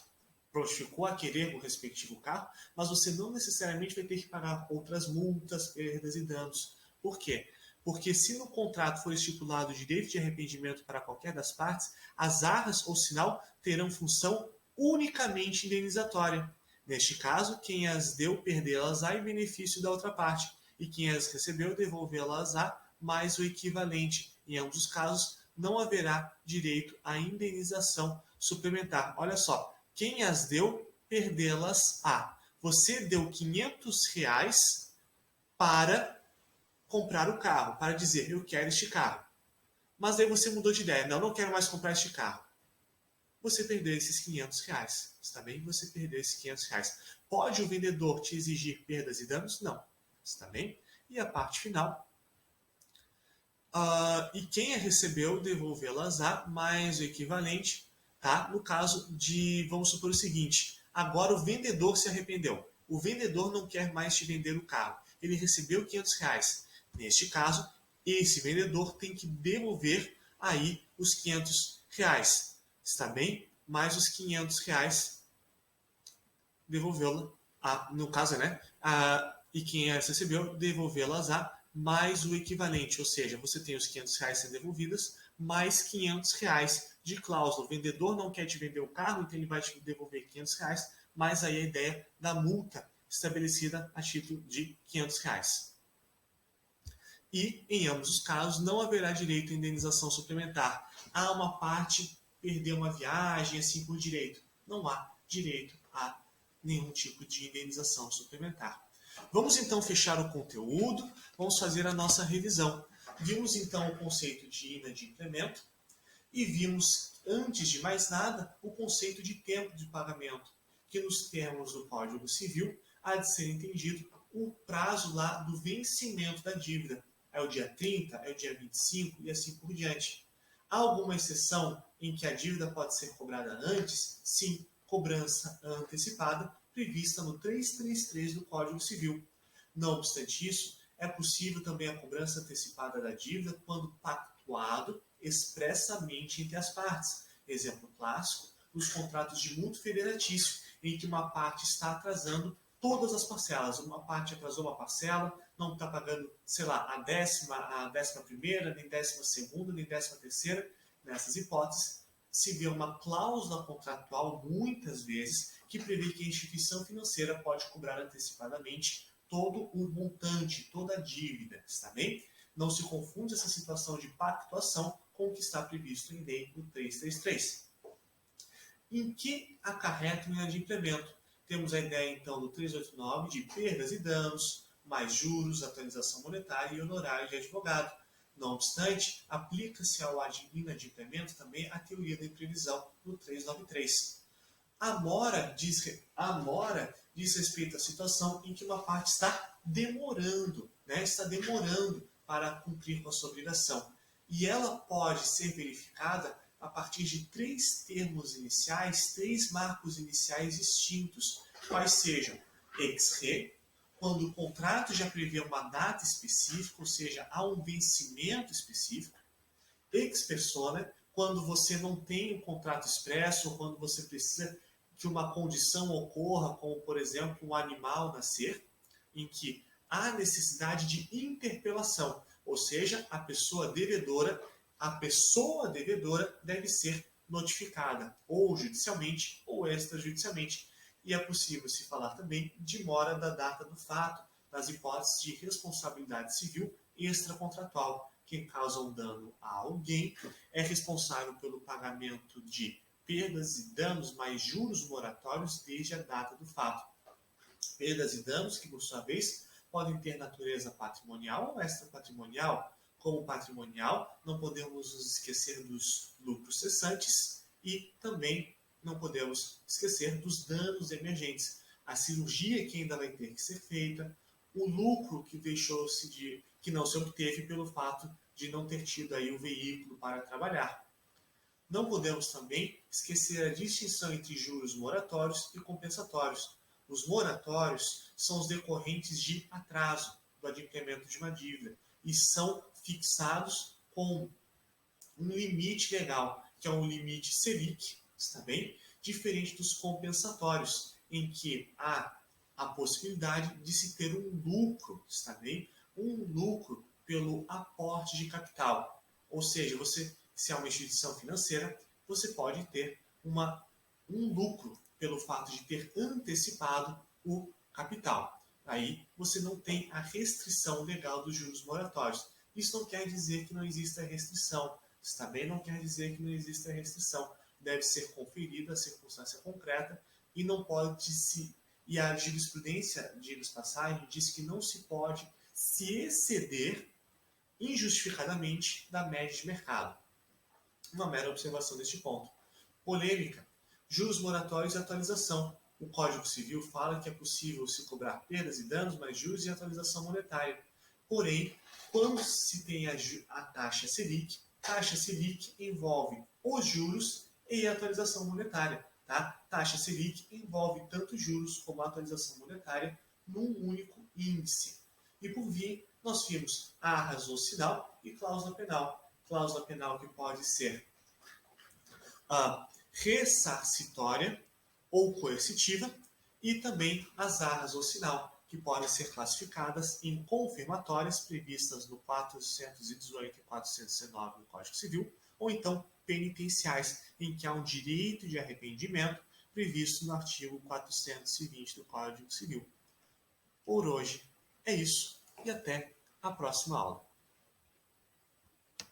prontificou a querer o respectivo carro, mas você não necessariamente vai ter que pagar outras multas, perdas e danos. Por quê? Porque se no contrato for estipulado o direito de arrependimento para qualquer das partes, as arras ou sinal terão função unicamente indenizatória. Neste caso, quem as deu perdê-las-á em benefício da outra parte, e quem as recebeu devolvê-las-á mais o equivalente. Em ambos os casos, não haverá direito à indenização suplementar. Olha só, quem as deu, perdê-las-á. Você deu R$ 500 para comprar o carro, para dizer, eu quero este carro. Mas daí você mudou de ideia, não quero mais comprar este carro. Você perdeu esses R$ 500, está bem? Você perdeu esses R$ 500. Pode o vendedor te exigir perdas e danos? Não, está bem? E a parte final, e quem a recebeu, devolvê-las-á mais o equivalente, tá? No caso de, vamos supor o seguinte, agora o vendedor se arrependeu. O vendedor não quer mais te vender o carro. Ele recebeu R$ 500. Neste caso, esse vendedor tem que devolver aí os R$ 500. Está bem? Mais os R$ 500 devolvê-la, no caso, né? E quem as recebeu, devolvê-las a mais o equivalente, ou seja, você tem os R$ 500 sendo devolvidas, mais R$ 500 de cláusula. O vendedor não quer te vender o carro, então ele vai te devolver R$ 500, mais aí a ideia da multa estabelecida a título de R$ 500. E, em ambos os casos, não haverá direito à indenização suplementar. Há uma parte perder uma viagem, assim por direito. Não há direito a nenhum tipo de indenização suplementar. Vamos então fechar o conteúdo, vamos fazer a nossa revisão. Vimos então o conceito de inadimplemento e vimos, antes de mais nada, o conceito de tempo de pagamento, que nos termos do Código Civil há de ser entendido o prazo lá do vencimento da dívida. É o dia 30, é o dia 25 e assim por diante. Há alguma exceção em que a dívida pode ser cobrada antes? Sim, cobrança antecipada, prevista no 333 do Código Civil. Não obstante isso, é possível também a cobrança antecipada da dívida quando pactuado expressamente entre as partes. Exemplo clássico, os contratos de mútuo federatício, em que uma parte está atrasando todas as parcelas. Uma parte atrasou uma parcela, não está pagando, sei lá, a 11ª, nem 12ª, nem 13ª. Nessas hipóteses, se vê uma cláusula contratual, muitas vezes, que prevê que a instituição financeira pode cobrar antecipadamente todo o montante, toda a dívida, está bem? Não se confunde essa situação de pactuação com o que está previsto em lei no 333. Em que acarreta o inadimplemento? Temos a ideia, então, do 389 de perdas e danos, mais juros, atualização monetária e honorário de advogado. Não obstante, aplica-se ao inadimplemento também a teoria da imprevisão no 393. A mora diz respeito à situação em que uma parte está demorando, né? Está demorando para cumprir com a sua obrigação. E ela pode ser verificada a partir de três termos iniciais, três marcos iniciais distintos, quais sejam ex re, quando o contrato já prevê uma data específica, ou seja, há um vencimento específico, ex persona, quando você não tem um contrato expresso, ou quando você precisa que uma condição ocorra, como, por exemplo, um animal nascer, em que há necessidade de interpelação, ou seja, a pessoa devedora deve ser notificada, ou judicialmente ou extrajudicialmente. E é possível se falar também de mora da data do fato, nas hipóteses de responsabilidade civil extracontratual. Quem causa um dano a alguém é responsável pelo pagamento de perdas e danos mais juros moratórios desde a data do fato. Perdas e danos que, por sua vez, podem ter natureza patrimonial ou extrapatrimonial. Como patrimonial, não podemos nos esquecer dos lucros cessantes e também não podemos esquecer dos danos emergentes, a cirurgia que ainda vai ter que ser feita, o lucro que que não se obteve pelo fato de não ter tido aí o veículo para trabalhar. Não podemos também esquecer a distinção entre juros moratórios e compensatórios. Os moratórios são os decorrentes de atraso do adimplemento de uma dívida e são fixados com um limite legal, que é um limite Selic, está bem? Diferente dos compensatórios, em que há a possibilidade de se ter um lucro, está bem? Um lucro pelo aporte de capital. Ou seja, se é uma instituição financeira, você pode ter um lucro pelo fato de ter antecipado o capital. Aí você não tem a restrição legal dos juros moratórios. Isso não quer dizer que não exista restrição. Está bem? Não quer dizer que não exista restrição. Deve ser conferida a circunstância concreta e não pode se. E a jurisprudência, diga-se passagem, diz que não se pode se exceder injustificadamente da média de mercado. Uma mera observação deste ponto. Polêmica. Juros moratórios e atualização. O Código Civil fala que é possível se cobrar perdas e danos, mais juros e atualização monetária. Porém, quando se tem a taxa Selic envolve os juros e a atualização monetária. Tá? Taxa Selic envolve tanto juros como a atualização monetária num único índice. E por fim, nós vimos a razão sinal e cláusula penal. Cláusula penal que pode ser ressarcitória ou coercitiva e também as arras ou sinal, que podem ser classificadas em confirmatórias previstas no 418 e 419 do Código Civil, ou então penitenciais, em que há um direito de arrependimento previsto no artigo 420 do Código Civil. Por hoje é isso e até a próxima aula.